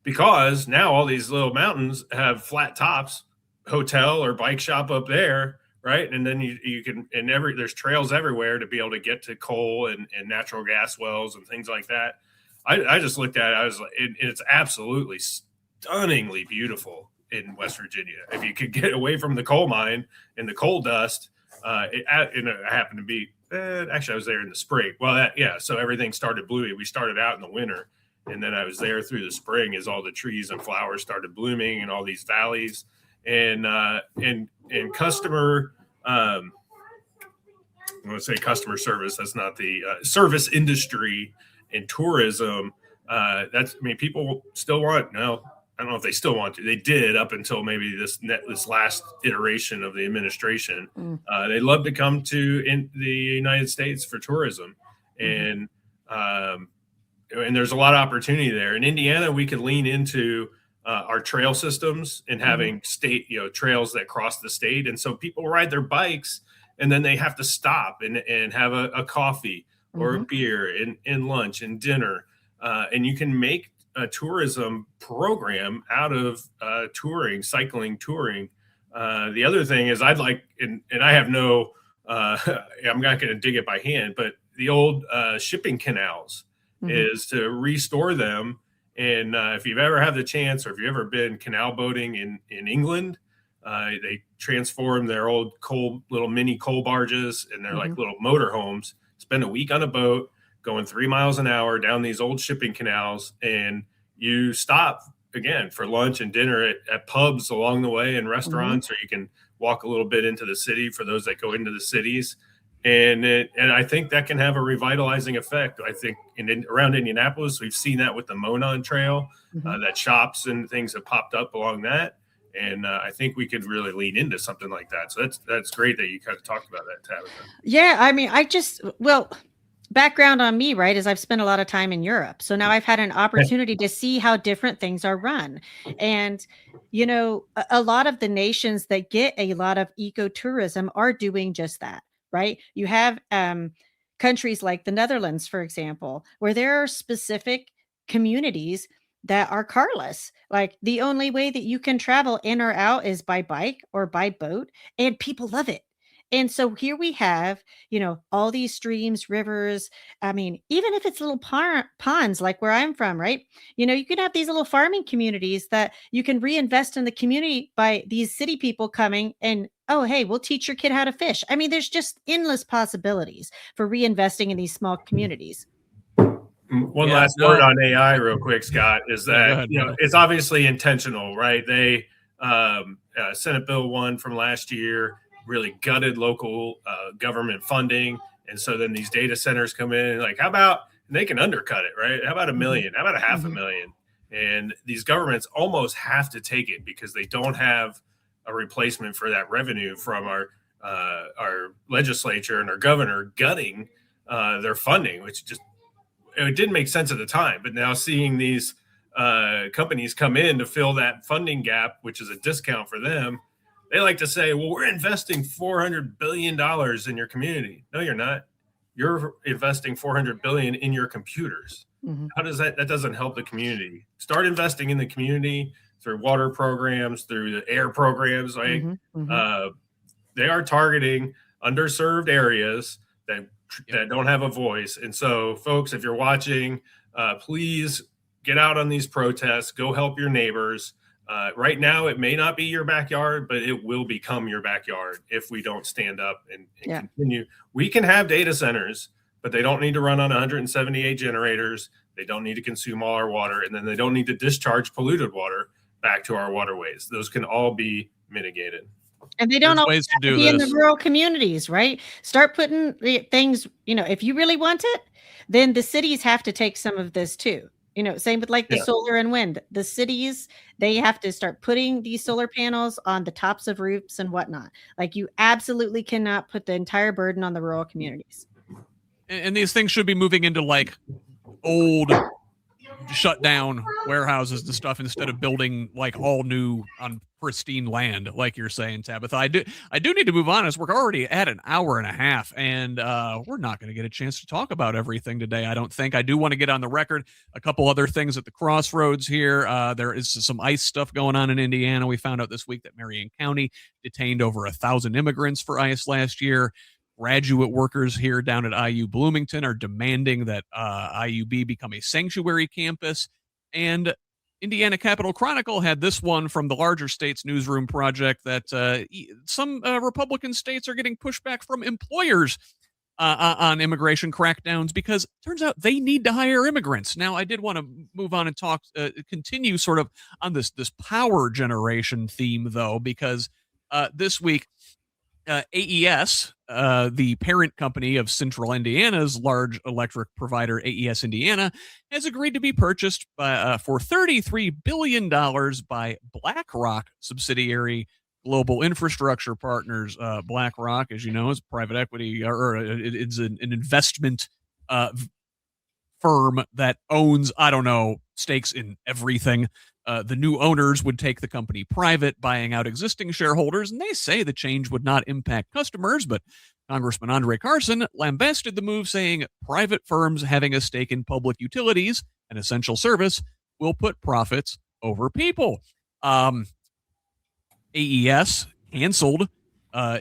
because now all these little mountains have flat tops, hotel or bike shop up there, right? And then you can, and there's trails everywhere to be able to get to coal and natural gas wells and things like that. I just looked at it, I was like, it's absolutely stunningly beautiful in West Virginia. If you could get away from the coal mine and the coal dust, it happened to be, actually I was there in the spring. Well, so everything started blooming. We started out in the winter, and then I was there through the spring as all the trees and flowers started blooming in all these valleys. And customer, I want to say customer service. That's not the service industry and tourism. People still want. No, I don't know if they still want to. They did up until maybe this last iteration of the administration. They love to come to the United States for tourism, and there's a lot of opportunity there. In Indiana, we could lean into our trail systems and having state, trails that cross the state, and so people ride their bikes, and then they have to stop and have a coffee or a beer and lunch and dinner, and you can make a tourism program out of cycling touring. The other thing is I'd like, and I have no, I'm not going to dig it by hand, but the old shipping canals is to restore them. And if you've ever had the chance, or if you've ever been canal boating in England, they transform their old little mini coal barges, and they're like little motor homes. Spend a week on a boat, going 3 miles an hour down these old shipping canals, and you stop again for lunch and dinner at pubs along the way and restaurants, or you can walk a little bit into the city for those that go into the cities. And I think that can have a revitalizing effect. I think around Indianapolis, we've seen that with the Monon Trail, that shops and things have popped up along that. And I think we could really lean into something like that. So that's great that you kind of talked about that, Tabitha. Yeah, I mean, background on me, right, is I've spent a lot of time in Europe. So now I've had an opportunity to see how different things are run. And, a lot of the nations that get a lot of ecotourism are doing just that, right? You have countries like the Netherlands, for example, where there are specific communities that are carless. Like the only way that you can travel in or out is by bike or by boat, and people love it. And so here we have, all these streams, rivers. I mean, even if it's little ponds like where I'm from, right? You can have these little farming communities that you can reinvest in the community by these city people coming and, oh, hey, we'll teach your kid how to fish. I mean, there's just endless possibilities for reinvesting in these small communities. One last word on AI real quick, Scott, is that, it's obviously intentional, right? They Senate Bill 1 from last year really gutted local government funding. And so then these data centers come in and how about, and they can undercut it, right? How about $1 million? How about $500,000? And these governments almost have to take it because they don't have a replacement for that revenue from our legislature and our governor gutting their funding, which just, it didn't make sense at the time. But now seeing these companies come in to fill that funding gap, which is a discount for them, they like to say, well, we're investing $400 billion in your community. No, you're not. You're investing $400 billion in your computers. How does that doesn't help the community? Start investing in the community through water programs, through the air programs. They are targeting underserved areas that don't have a voice. And so, folks, if you're watching, please get out on these protests. Go help your neighbors. Right now, it may not be your backyard, but it will become your backyard if we don't stand up and continue. We can have data centers, but they don't need to run on 178 generators. They don't need to consume all our water, and then they don't need to discharge polluted water back to our waterways. Those can all be mitigated. And they don't always ways to have to do be in this. the rural communities, right? Start putting the things, if you really want it, then the cities have to take some of this too. Same with like the solar and wind. The cities, they have to start putting these solar panels on the tops of roofs and whatnot. Like, you absolutely cannot put the entire burden on the rural communities. And these things should be moving into like old shut down warehouses and stuff instead of building like all new on pristine land, like you're saying, Tabitha. I do need to move on, as we're already at an hour and a half, and we're not going to get a chance to talk about everything today, I don't think. I do want to get on the record a couple other things at the crossroads here. There is some ICE stuff going on in Indiana. We found out this week that Marion County detained over 1,000 immigrants for ICE last year. Graduate workers here down at IU Bloomington are demanding that IUB become a sanctuary campus. And Indiana Capitol Chronicle had this one from the Larger States Newsroom Project that some Republican states are getting pushback from employers on immigration crackdowns because it turns out they need to hire immigrants. Now, I did want to move on and continue sort of on this power generation theme, though, because this week, AES, the parent company of Central Indiana's large electric provider, AES Indiana, has agreed to be purchased for $33 billion by BlackRock subsidiary Global Infrastructure Partners. BlackRock, as you know, is private equity, or it's an investment firm that owns, stakes in everything. The new owners would take the company private, buying out existing shareholders, and they say the change would not impact customers, but Congressman Andre Carson lambasted the move, saying private firms having a stake in public utilities, an essential service, will put profits over people. AES canceled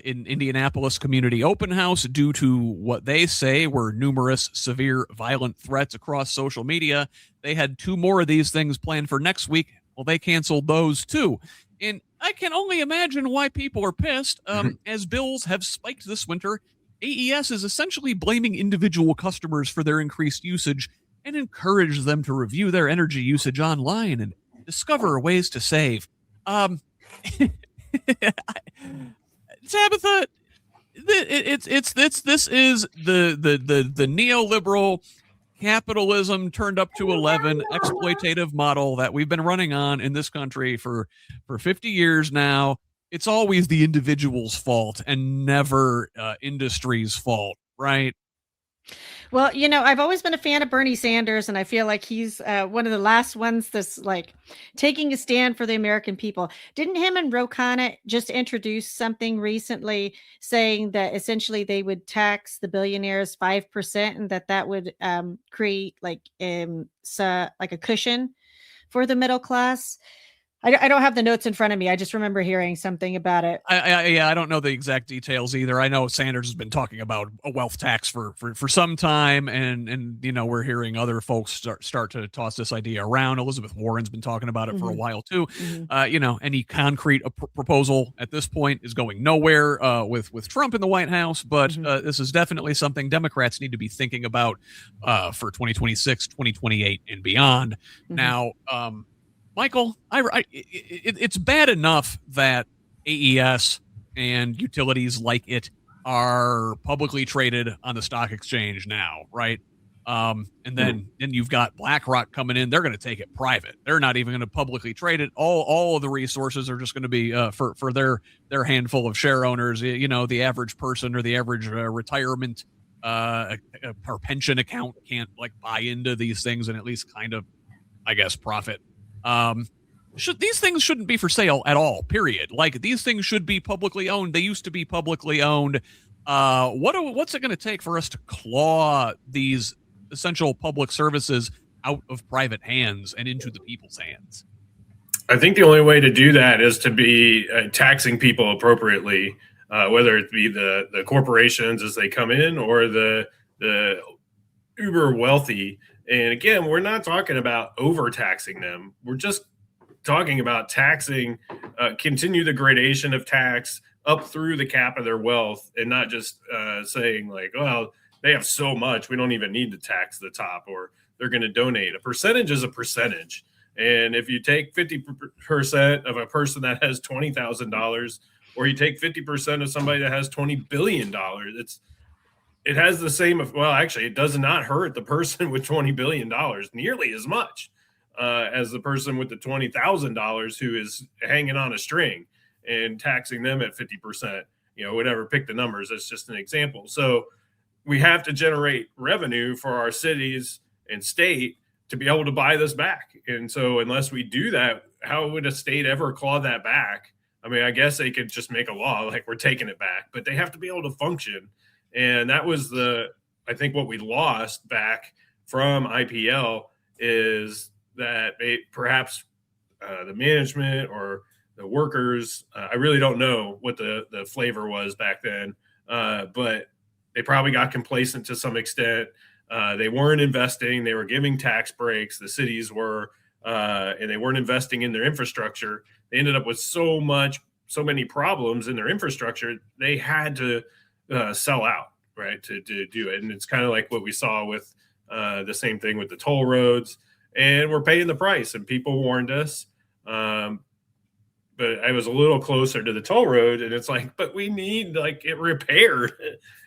in Indianapolis Community Open House due to what they say were numerous severe violent threats across social media. They had 2 more of these things planned for next week. Well, they canceled those too. And I can only imagine why people are pissed. As bills have spiked this winter, AES is essentially blaming individual customers for their increased usage and encourage them to review their energy usage online and discover ways to save. Tabitha, this is the neoliberal capitalism turned up to 11 exploitative model that we've been running on in this country for 50 years now. It's always the individual's fault and never industry's fault, right? Well, I've always been a fan of Bernie Sanders, and I feel like he's one of the last ones that's like taking a stand for the American people. Didn't him and Ro Khanna just introduce something recently saying that essentially they would tax the billionaires 5% and that would create like a cushion for the middle class? I don't have the notes in front of me. I just remember hearing something about it. I don't know the exact details either. I know Sanders has been talking about a wealth tax for some time, and we're hearing other folks start to toss this idea around. Elizabeth Warren's been talking about it for a while too. Any concrete proposal at this point is going nowhere with Trump in the White House, but this is definitely something Democrats need to be thinking about for 2026, 2028, and beyond. Now, Michael, it's bad enough that AES and utilities like it are publicly traded on the stock exchange now, right? And then you've got BlackRock coming in. They're going to take it private. They're not even going to publicly trade it. All of the resources are just going to be for their handful of share owners. The average person or the average retirement or pension account can't buy into these things and at least kind of, I guess, profit. These things shouldn't be for sale at all, period. These things should be publicly owned. They used to be publicly owned. What's it going to take for us to claw these essential public services out of private hands and into the people's hands? I think the only way to do that is to be taxing people appropriately, whether it be the corporations as they come in or the uber wealthy. And again, we're not talking about overtaxing them. We're just talking about taxing, continue the gradation of tax up through the cap of their wealth, and not just saying like, well, they have so much, we don't even need to tax the top, or they're going to donate. A percentage is a percentage. And if you take 50% of a person that has $20,000, or you take 50% of somebody that has $20 billion, it has the same, well, actually, it does not hurt the person with $20 billion nearly as much as the person with the $20,000 who is hanging on a string, and taxing them at 50%, whatever, pick the numbers. That's just an example. So we have to generate revenue for our cities and state to be able to buy this back. And so unless we do that, how would a state ever claw that back? I mean, I guess they could just make a law like we're taking it back, but they have to be able to function. And that was I think what we lost back from IPL is that perhaps the management or the workers, I really don't know what the flavor was back then, but they probably got complacent to some extent. They weren't investing. They were giving tax breaks. The cities were, and they weren't investing in their infrastructure. They ended up with so many problems in their infrastructure. They had to sell out, right, to do it. And it's kind of like what we saw with the same thing with the toll roads. And we're paying the price. And people warned us. But I was a little closer to the toll road, and it's like, but we need like it repaired,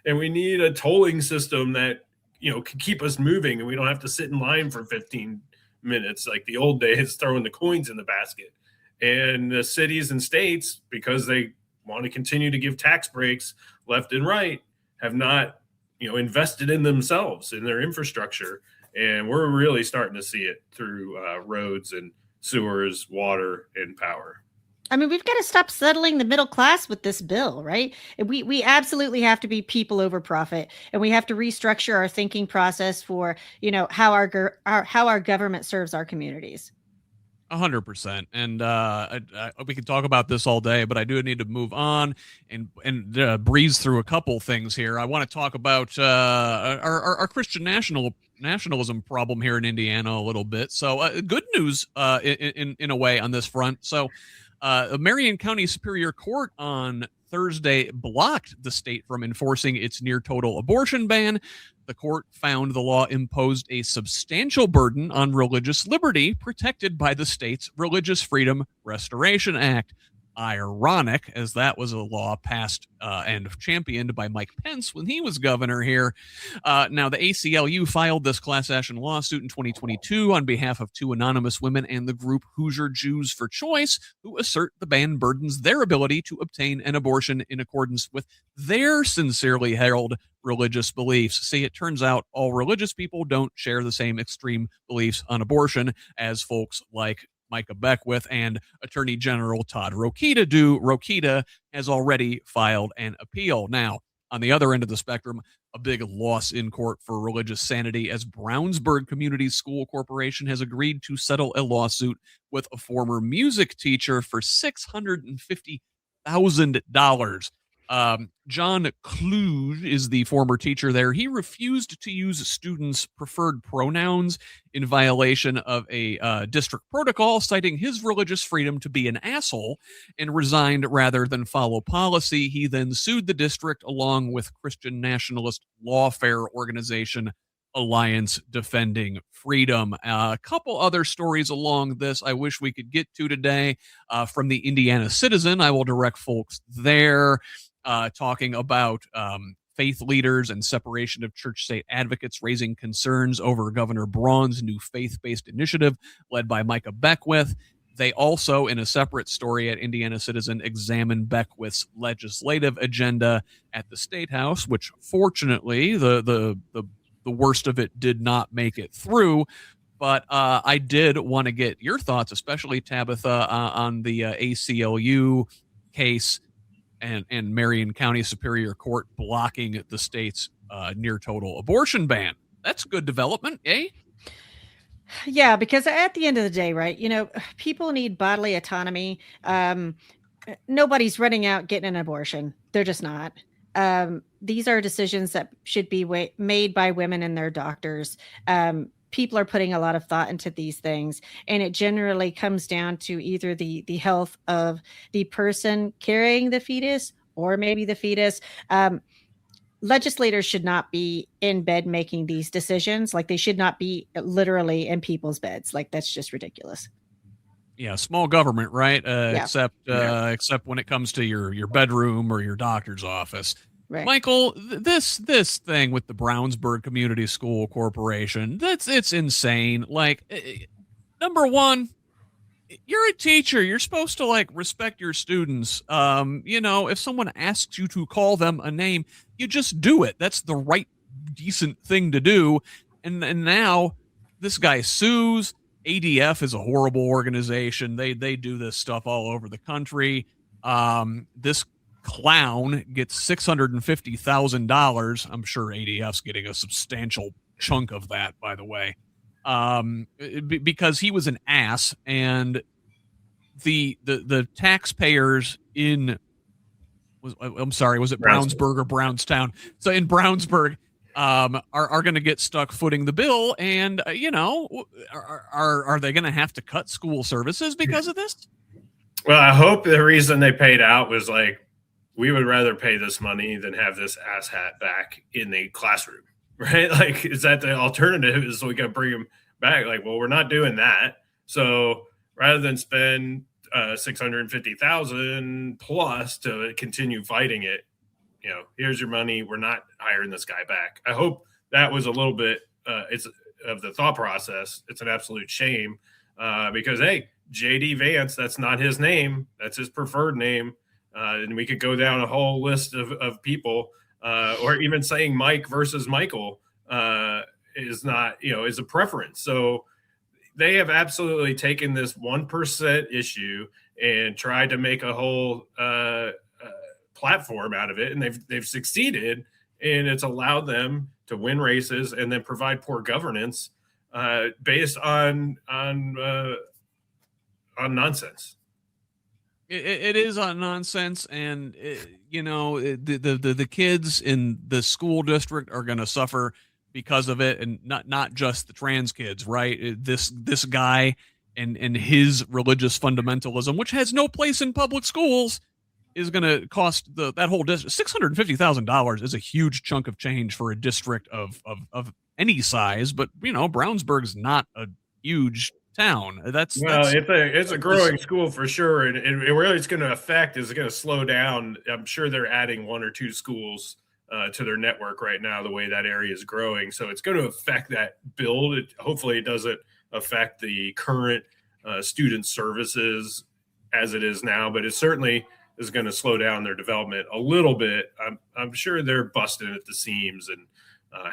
and we need a tolling system that can keep us moving, and we don't have to sit in line for 15 minutes like the old days, throwing the coins in the basket. And the cities and states, because they want to continue to give tax breaks left and right, have not invested in themselves, in their infrastructure, and we're really starting to see it through roads and sewers, water, and power. I mean, we've got to stop settling the middle class with this bill, right? We absolutely have to be people over profit, and we have to restructure our thinking process for, how our government serves our communities. 100%. And we could talk about this all day, but I do need to move on and breeze through a couple things here. I want to talk about our Christian nationalism problem here in Indiana a little bit. So good news in a way on this front. So Marion County Superior Court on Thursday blocked the state from enforcing its near total abortion ban. The court found the law imposed a substantial burden on religious liberty protected by the state's Religious Freedom Restoration Act. Ironic, as that was a law passed and championed by Mike Pence when he was governor here. Now, the ACLU filed this class action lawsuit in 2022 on behalf of two anonymous women and the group Hoosier Jews for Choice, who assert the ban burdens their ability to obtain an abortion in accordance with their sincerely held religious beliefs. See, it turns out all religious people don't share the same extreme beliefs on abortion as folks like Micah Beckwith and Attorney General Todd Rokita do. Rokita has already filed an appeal. Now, on the other end of the spectrum, a big loss in court for religious sanity, as Brownsburg Community School Corporation has agreed to settle a lawsuit with a former music teacher for $650,000. John Kluge is the former teacher there. He refused to use students' preferred pronouns in violation of a district protocol, citing his religious freedom to be an asshole, and resigned rather than follow policy. He then sued the district along with Christian nationalist lawfare organization Alliance Defending Freedom. A couple other stories along this I wish we could get to today. From the Indiana Citizen, I will direct folks there. Talking about faith leaders and separation of church-state advocates raising concerns over Governor Braun's new faith-based initiative led by Micah Beckwith. They also, in a separate story at Indiana Citizen, examine Beckwith's legislative agenda at the State House, which fortunately the worst of it did not make it through. But I did want to get your thoughts, especially Tabitha, on the ACLU case and Marion County Superior Court blocking the state's near total abortion ban. That's good development, eh? Yeah, because at the end of the day, right, people need bodily autonomy. Nobody's running out getting an abortion. They're just not. These are decisions that should be made by women and their doctors. people are putting a lot of thought into these things, and it generally comes down to either the health of the person carrying the fetus or maybe the fetus. Legislators should not be in bed making these decisions. Like, they should not be literally in people's beds. Like, that's just ridiculous. Yeah, small government, right? Yeah. Except when it comes to your bedroom or your doctor's office. Right. Michael, this thing with the Brownsburg Community School Corporation, it's insane. Like, number one, you're a teacher. You're supposed to like respect your students. If someone asks you to call them a name, you just do it. That's the right, decent thing to do. And now this guy sues. ADF is a horrible organization. They do this stuff all over the country. This clown gets $650,000. I'm sure ADF's getting a substantial chunk of that, by the way. Because he was an ass, and the taxpayers was it Brownsburg or Brownstown? So in Brownsburg, are going to get stuck footing the bill, and are they going to have to cut school services because of this? Well, I hope the reason they paid out was like, we would rather pay this money than have this asshat back in the classroom, right? Like, is that the alternative? Is we got to bring him back? Like, well, we're not doing that. So rather than spend $650,000 plus to continue fighting it, here's your money. We're not hiring this guy back. I hope that was a little bit it's of the thought process. It's an absolute shame because, hey, JD Vance, that's not his name. That's his preferred name. And we could go down a whole list of people, or even saying Mike versus Michael is not, is a preference. So they have absolutely taken this 1% issue and tried to make a whole platform out of it, and they've succeeded, and it's allowed them to win races and then provide poor governance based on nonsense. It is on nonsense, and the kids in the school district are going to suffer because of it, and not just the trans kids, right? This guy and his religious fundamentalism, which has no place in public schools, is going to cost that whole district $650,000 is a huge chunk of change for a district of any size. But Brownsburg's not a huge town. It's a growing school for sure, and really it's going to affect is going to slow down. I'm sure they're adding 1 or 2 schools to their network right now, the way that area is growing. So it's going to affect that build. Hopefully it doesn't affect the current student services as it is now, but it certainly is going to slow down their development a little bit. I'm sure they're busting at the seams and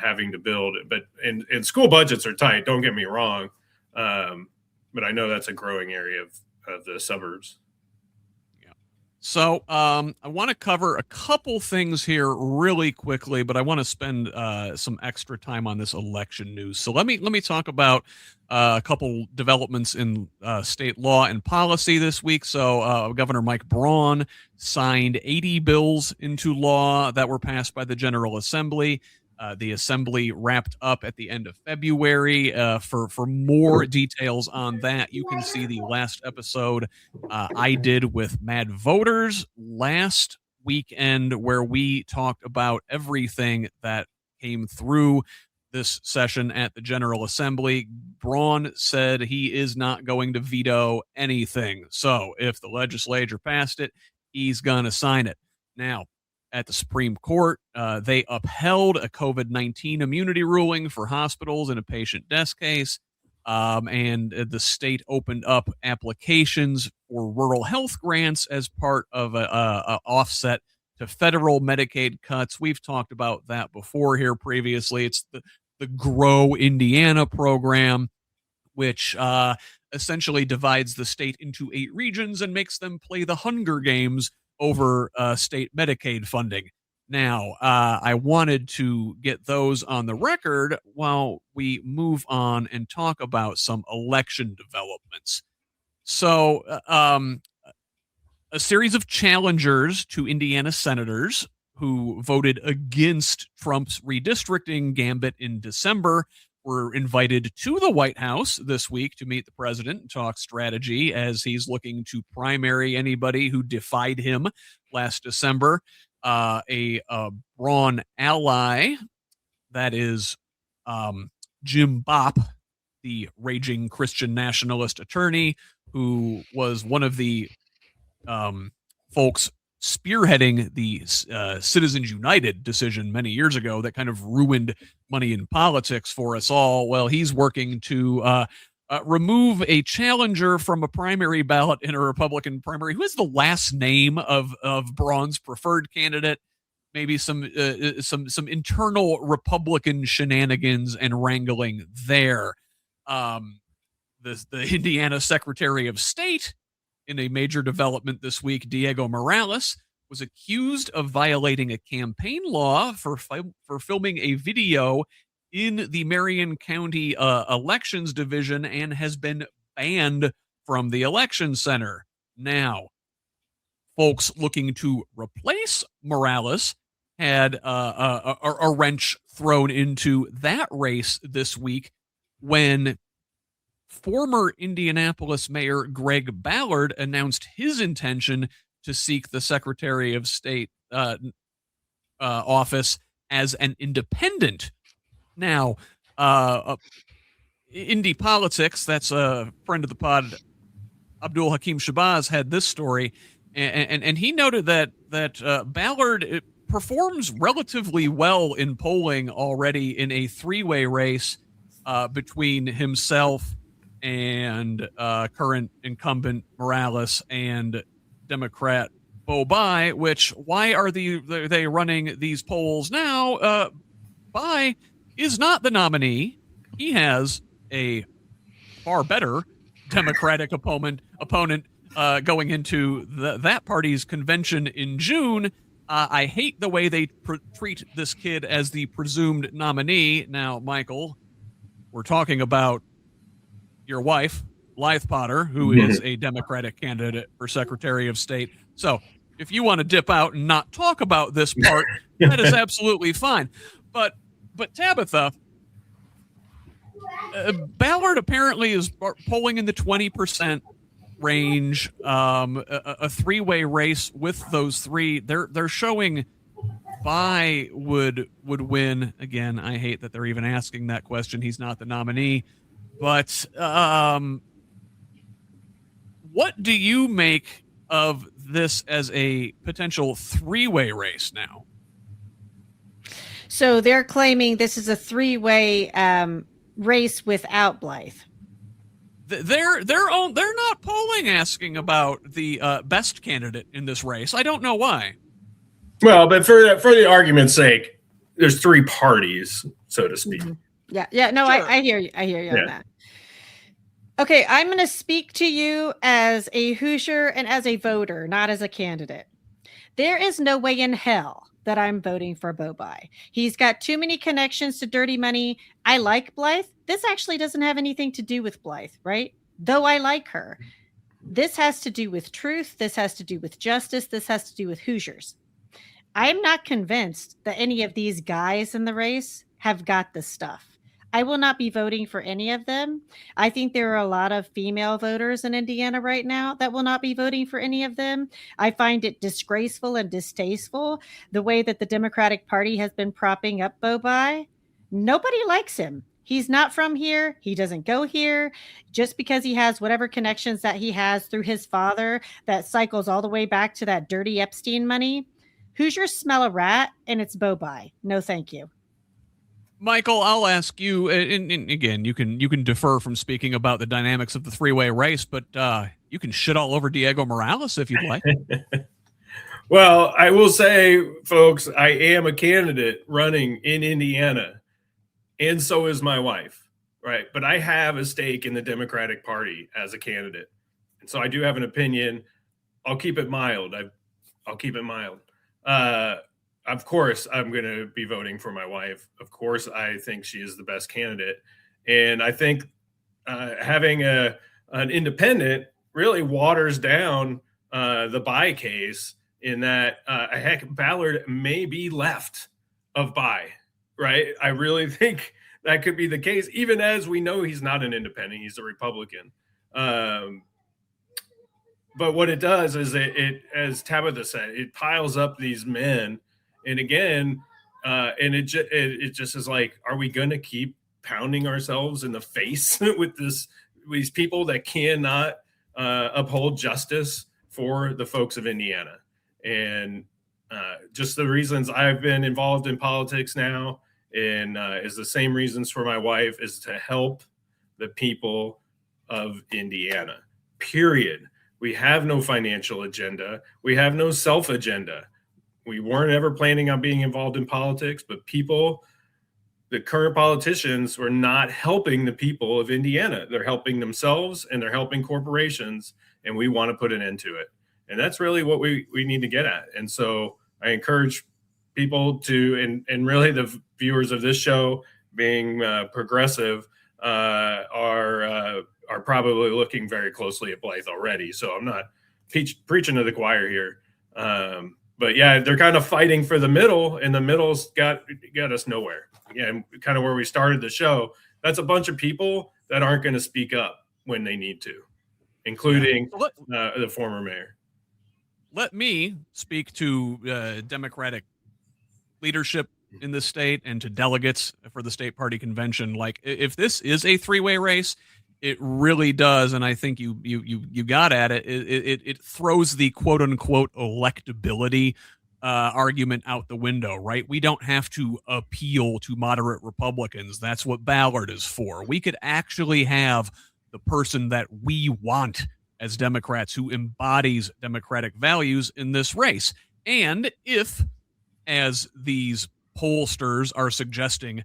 having to build it, but and school budgets are tight. Don't get me wrong. But I know that's a growing area of the suburbs. Yeah. So I want to cover a couple things here really quickly, but I want to spend some extra time on this election news. So let me talk about a couple developments in state law and policy this week. So Governor Mike Braun signed 80 bills into law that were passed by the General Assembly. The Assembly wrapped up at the end of February. For more details on that, you can see the last episode I did with Mad Voters last weekend, where we talked about everything that came through this session at the General Assembly. Braun said he is not going to veto anything. So if the legislature passed it, he's going to sign it. Now, at the Supreme Court, they upheld a COVID-19 immunity ruling for hospitals in a patient death case, and the state opened up applications for rural health grants as part of a offset to federal Medicaid cuts. We've talked about that before here previously. It's the Grow Indiana program, which essentially divides the state into 8 regions and makes them play the Hunger Games over state Medicaid funding. Now, I wanted to get those on the record while we move on and talk about some election developments. So, a series of challengers to Indiana senators who voted against Trump's redistricting gambit in December were invited to the White House this week to meet the president and talk strategy as he's looking to primary anybody who defied him last December. A Braun ally, that is Jim Bopp, the raging Christian nationalist attorney who was one of the folks spearheading the Citizens United decision many years ago that kind of ruined money in politics for us all. Well, he's working to remove a challenger from a primary ballot in a Republican primary. Who is the last name of Braun's preferred candidate? Maybe some internal Republican shenanigans and wrangling there. The Indiana Secretary of State, in a major development this week, Diego Morales, was accused of violating a campaign law for filming a video in the Marion County Elections Division and has been banned from the election center. Now, folks looking to replace Morales had a wrench thrown into that race this week when former Indianapolis Mayor Greg Ballard announced his intention to seek the Secretary of State office as an independent. Now, Indy Politics, that's a friend of the pod, Abdul Hakim Shabazz, had this story, and he noted that Ballard performs relatively well in polling already in a three-way race between himself and current incumbent Morales and Democrat Bo Bai, which, why are they running these polls now? Bai is not the nominee. He has a far better Democratic opponent going into that party's convention in June. I hate the way they treat this kid as the presumed nominee. Now, Michael, we're talking about your wife, Blythe Potter, who is a Democratic candidate for Secretary of State. So if you want to dip out and not talk about this part, that is absolutely fine. But Tabitha, Ballard apparently is polling in the 20% range. A three-way race with those three. They're showing Bai would win. Again, I hate that they're even asking that question. He's not the nominee. But what do you make of this as a potential three-way race now? So they're claiming this is a three-way race without Blythe. They're not polling asking about the best candidate in this race. I don't know why. Well, but for the argument's sake, there's three parties, so to speak. Mm-hmm. Yeah. No, sure. I hear you. On that. Okay, I'm going to speak to you as a Hoosier and as a voter, not as a candidate. There is no way in hell that I'm voting for Bo Bai. He's got too many connections to dirty money. I like Blythe. This actually doesn't have anything to do with Blythe, right? Though I like her. This has to do with truth. This has to do with justice. This has to do with Hoosiers. I'm not convinced that any of these guys in the race have got the stuff. I will not be voting for any of them. I think there are a lot of female voters in Indiana right now that will not be voting for any of them. I find it disgraceful and distasteful the way that the Democratic Party has been propping up Bo Bai. Nobody likes him. He's not from here. He doesn't go here. Just because he has whatever connections that he has through his father that cycles all the way back to that dirty Epstein money. Hoosiers smell a rat, and it's Bo Bai. No, thank you. Michael, I'll ask you, and again, you can defer from speaking about the dynamics of the three-way race, but you can shit all over Diego Morales if you'd like. Well, I will say, folks, I am a candidate running in Indiana, and so is my wife, right? But I have a stake in the Democratic Party as a candidate, and so I do have an opinion. I'll keep it mild. I'll keep it mild. Of course, I'm going to be voting for my wife. Of course, I think she is the best candidate. And I think having an independent really waters down the Bai case in that, heck, Ballard may be left of Bai, right? I really think that could be the case, even as we know he's not an independent, he's a Republican. But what it does is it, as Tabitha said, it piles up these men. And again, and it just is like, are we going to keep pounding ourselves in the face with these people that cannot uphold justice for the folks of Indiana? And just the reasons I've been involved in politics now, and is the same reasons for my wife, is to help the people of Indiana, period. We have no financial agenda. We have no self agenda. We weren't ever planning on being involved in politics, but the current politicians were not helping the people of Indiana. They're helping themselves and they're helping corporations, and we want to put an end to it. And that's really what we need to get at. And so I encourage people to, and really the viewers of this show, being progressive, are probably looking very closely at Blythe already. So I'm not preaching to the choir here. But yeah, they're kind of fighting for the middle, and the middle's got us nowhere. Yeah, kind of where we started the show. That's a bunch of people that aren't going to speak up when they need to, including the former mayor. Let me speak to Democratic leadership in the state and to delegates for the state party convention. Like, if this is a three-way race, it really does, and I think you got at it. It throws the quote unquote electability argument out the window, right? We don't have to appeal to moderate Republicans. That's what Ballard is for. We could actually have the person that we want as Democrats, who embodies Democratic values in this race. And if, as these pollsters are suggesting,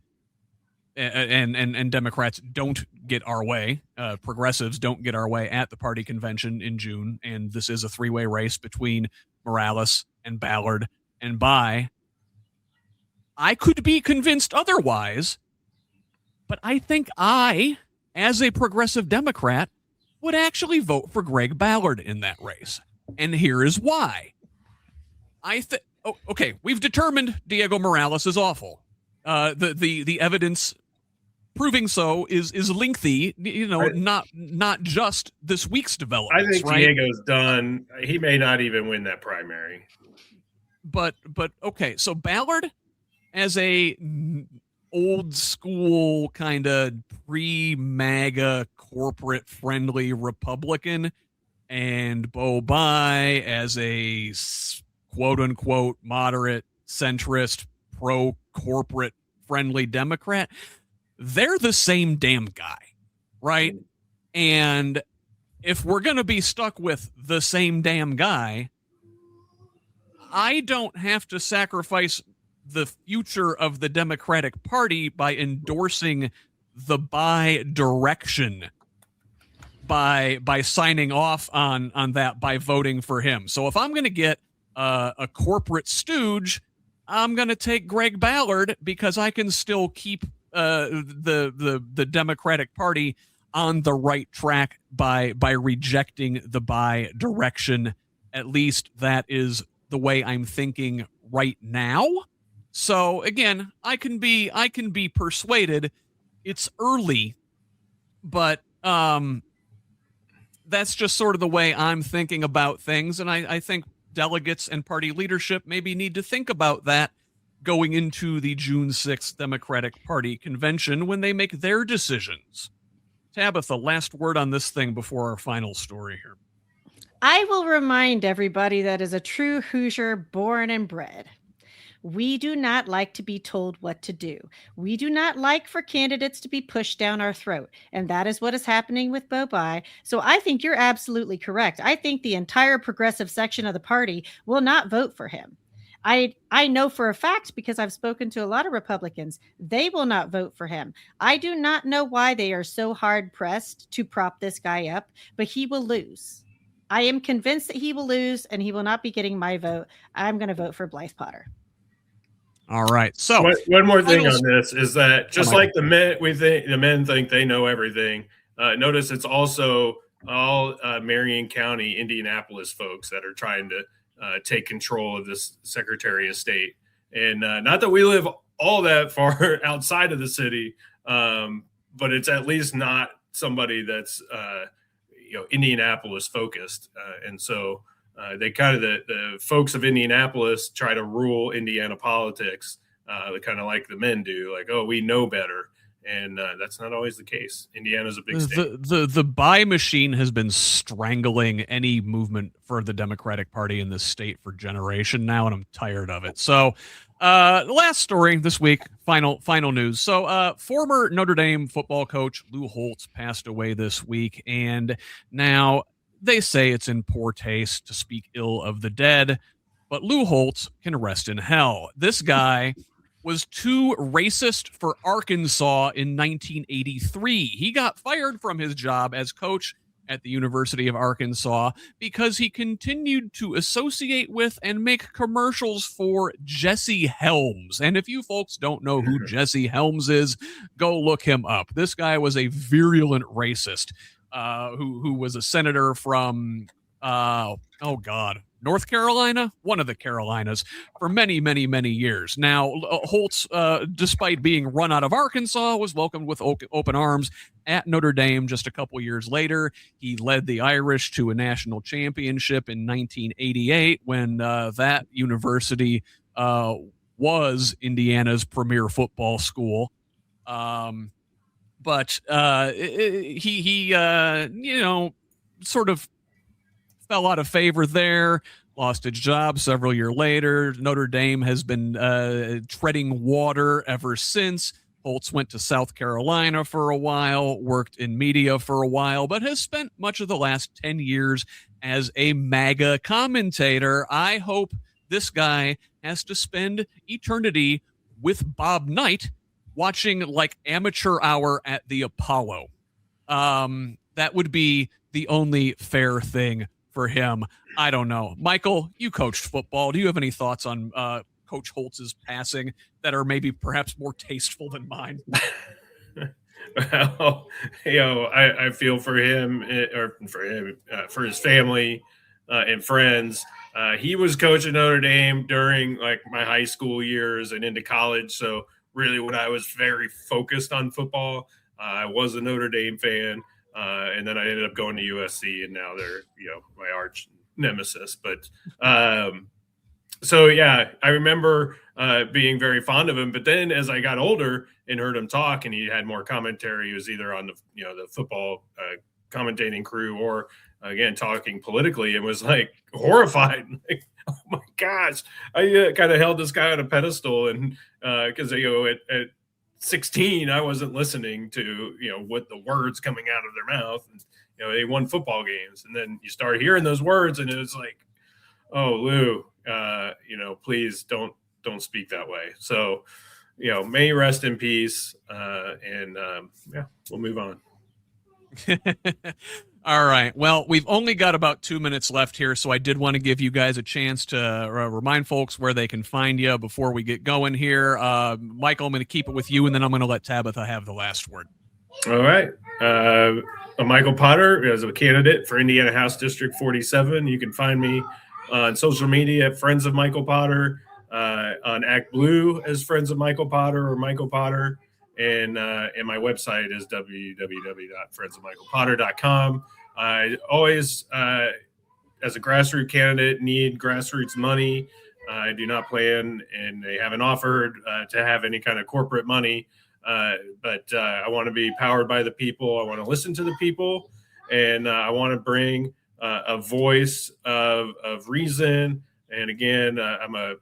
and Democrats don't get our way, progressives don't get our way at the party convention in June, and this is a three-way race between Morales and Ballard and Bai, I could be convinced otherwise, but I think I, as a progressive Democrat, would actually vote for Greg Ballard in that race. And here is why. Okay, we've determined Diego Morales is awful. The evidence proving so is lengthy, not just this week's developments. I think Diego's done. He may not even win that primary. But okay, so Ballard, as a old school kind of pre-MAGA corporate friendly Republican, and Bo Bai as a quote unquote moderate centrist pro corporate friendly Democrat, they're the same damn guy, right? And if we're going to be stuck with the same damn guy, I don't have to sacrifice the future of the Democratic Party by endorsing the Bai direction, by signing off on that, by voting for him. So if I'm going to get a corporate stooge, I'm going to take Greg Ballard because I can still keep the Democratic Party on the right track by rejecting the Bai direction. At least that is the way I'm thinking right now. So again, I can be persuaded. It's early, but that's just sort of the way I'm thinking about things, and I think delegates and party leadership maybe need to think about that going into the June 6th Democratic Party convention when they make their decisions. Tabitha, last word on this thing before our final story here. I will remind everybody that is a true Hoosier born and bred. We do not like to be told what to do. We do not like for candidates to be pushed down our throat. And that is what is happening with Bo Bai. So I think you're absolutely correct. I think the entire progressive section of the party will not vote for him. I know for a fact, because I've spoken to a lot of Republicans, they will not vote for him. I do not know why they are so hard pressed to prop this guy up, but he will lose. I am convinced that he will lose, and he will not be getting my vote. I'm going to vote for Blythe Potter. All right. So one more thing on this is that just like the men think they know everything. Notice it's also all Marion County, Indianapolis folks that are trying to take control of this Secretary of State. And not that we live all that far outside of the city, but it's at least not somebody that's Indianapolis focused, and so they kind of the folks of Indianapolis try to rule Indiana politics, kind of like the men do, like, oh, we know better. And that's not always the case. Indiana's a big state. The buy machine has been strangling any movement for the Democratic Party in this state for generation now, and I'm tired of it. So, the last story this week, final news. So, former Notre Dame football coach Lou Holtz passed away this week, and now they say it's in poor taste to speak ill of the dead, but Lou Holtz can rest in hell. This guy was too racist for Arkansas in 1983. He got fired from his job as coach at the University of Arkansas because he continued to associate with and make commercials for Jesse Helms. And if you folks don't know who Jesse Helms is, go look him up. This guy was a virulent racist who was a senator from, North Carolina, one of the Carolinas, for many, many, many years. Now, Holtz, despite being run out of Arkansas, was welcomed with open arms at Notre Dame just a couple years later. He led the Irish to a national championship in 1988 when that university was Indiana's premier football school. But he sort of fell out of favor there, lost his job several years later. Notre Dame has been treading water ever since. Holtz went to South Carolina for a while, worked in media for a while, but has spent much of the last 10 years as a MAGA commentator. I hope this guy has to spend eternity with Bob Knight watching like amateur hour at the Apollo. That would be the only fair thing for him. I don't know. Michael, you coached football. Do you have any thoughts on Coach Holtz's passing that are maybe perhaps more tasteful than mine? Well, I feel for him, for his family and friends. He was coaching Notre Dame during like my high school years and into college. So really when I was very focused on football, I was a Notre Dame fan. And then I ended up going to USC, and now they're, my arch nemesis. But so, yeah, I remember being very fond of him. But then as I got older and heard him talk and he had more commentary, he was either on the football commentating crew or, again, talking politically, and was like horrified. Like, oh, my gosh. I kind of held this guy on a pedestal. And because, at 16, I wasn't listening to, what the words coming out of their mouth. And, they won football games. And then you start hearing those words and it was like, oh, Lou, please don't speak that way. So, may you rest in peace. We'll move on. All right. Well, we've only got about 2 minutes left here, so I did want to give you guys a chance to remind folks where they can find you before we get going here. Michael, I'm going to keep it with you, and then I'm going to let Tabitha have the last word. All right. Michael Potter is a candidate for Indiana House District 47. You can find me on social media at Friends of Michael Potter, on Act Blue as Friends of Michael Potter or Michael Potter. And my website is www.friendsofmichaelpotter.com. I always, as a grassroots candidate, need grassroots money. I do not plan, and they haven't offered to have any kind of corporate money. But I want to be powered by the people. I want to listen to the people, and I want to bring a voice of reason. And again, I'm a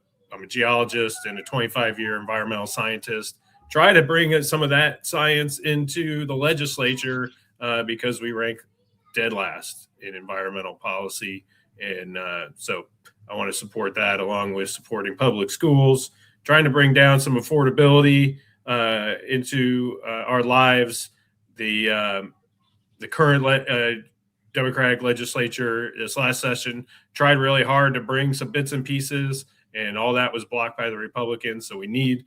geologist and a 25-year environmental scientist. Try to bring some of that science into the legislature because we rank dead last in environmental policy. And so I want to support that along with supporting public schools, trying to bring down some affordability into our lives. The current Democratic legislature this last session tried really hard to bring some bits and pieces, and all that was blocked by the Republicans. So we need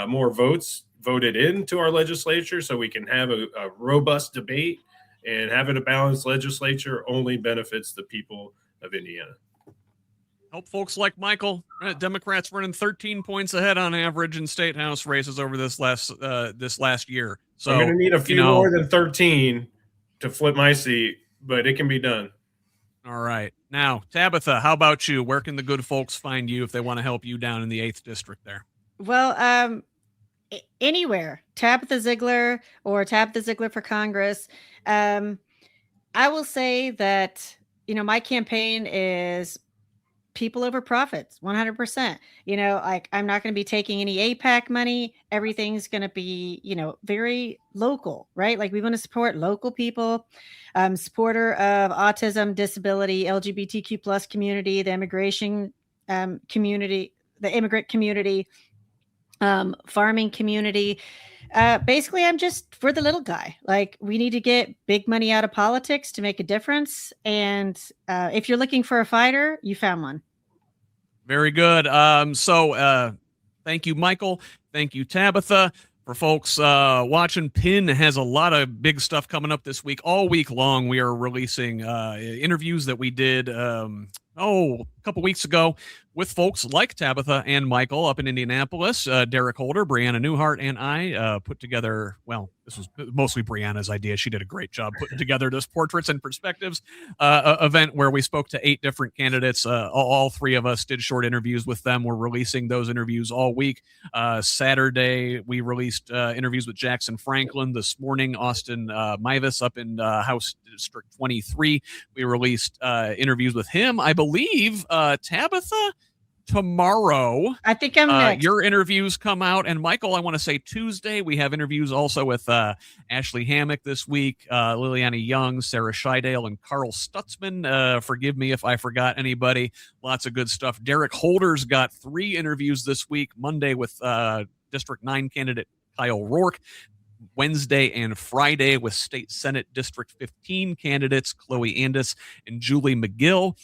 more votes voted into our legislature so we can have a robust debate, and having a balanced legislature only benefits the people of Indiana. Help folks like Michael. Democrats running 13 points ahead on average in state house races over this last year. So I'm going to need a few more than 13 to flip my seat, but it can be done. All right. Now, Tabitha, how about you? Where can the good folks find you if they want to help you down in the 8th district there? Well, anywhere. Tabitha Ziegler or Tabitha Ziegler for Congress. I will say that, my campaign is people over profits, 100%. Like, I'm not going to be taking any APAC money. Everything's going to be, very local, right? Like, we want to support local people, supporter of autism, disability, LGBTQ plus community, the immigration community, the immigrant community, farming community. Basically, I'm just for the little guy. Like, we need to get big money out of politics to make a difference. And if you're looking for a fighter, you found one. Very good. So thank you, Michael. Thank you, Tabitha. For folks watching, PIN has a lot of big stuff coming up this week. All week long, we are releasing interviews that we did a couple weeks ago with folks like Tabitha and Michael up in Indianapolis. Derek Holder, Brianna Newhart, and I put together, this was mostly Brianna's idea. She did a great job putting together this Portraits and Perspectives event where we spoke to 8 different candidates. All 3 of us did short interviews with them. We're releasing those interviews all week. Saturday, we released interviews with Jackson Franklin. This morning, Austin Mavis up in House District 23. We released interviews with him. I believe, Tabitha, tomorrow. I think I'm next. Your interviews come out. And Michael, I want to say Tuesday, we have interviews also with Ashley Hammock this week, Liliana Young, Sarah Scheidale, and Carl Stutzman. Forgive me if I forgot anybody. Lots of good stuff. Derek Holder's got 3 interviews this week. Monday with District 9 candidate Kyle Rourke. Wednesday and Friday with State Senate District 15 candidates Chloe Andis and Julie McGill.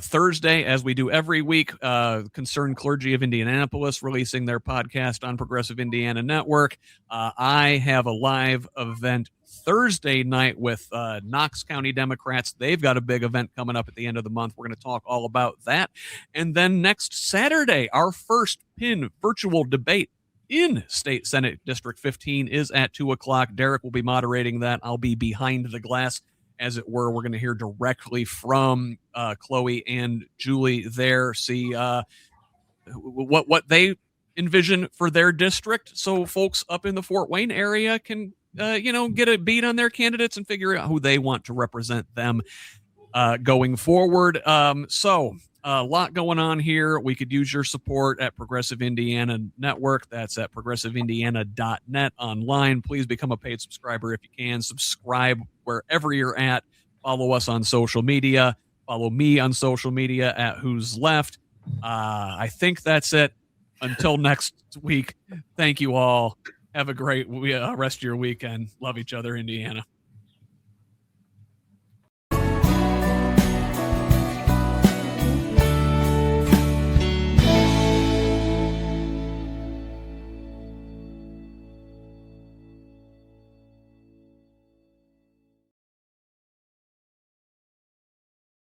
Thursday, as we do every week, Concerned Clergy of Indianapolis releasing their podcast on Progressive Indiana Network. I have a live event Thursday night with Knox County Democrats. They've got a big event coming up at the end of the month. We're going to talk all about that. And then next Saturday, our first PIN virtual debate in State Senate District 15 is at 2:00. Derek will be moderating that. I'll be behind the glass, as it were. We're going to hear directly from Chloe and Julie there, see what they envision for their district, so folks up in the Fort Wayne area can get a beat on their candidates and figure out who they want to represent them going forward. So a lot going on here. We could use your support at Progressive Indiana Network. That's at progressiveindiana.net online. Please become a paid subscriber if you can. Subscribe wherever you're at. Follow us on social media. Follow me on social media at HoosLeft. I think that's it. Until next week, thank you all. Have a great rest of your weekend. Love each other, Indiana.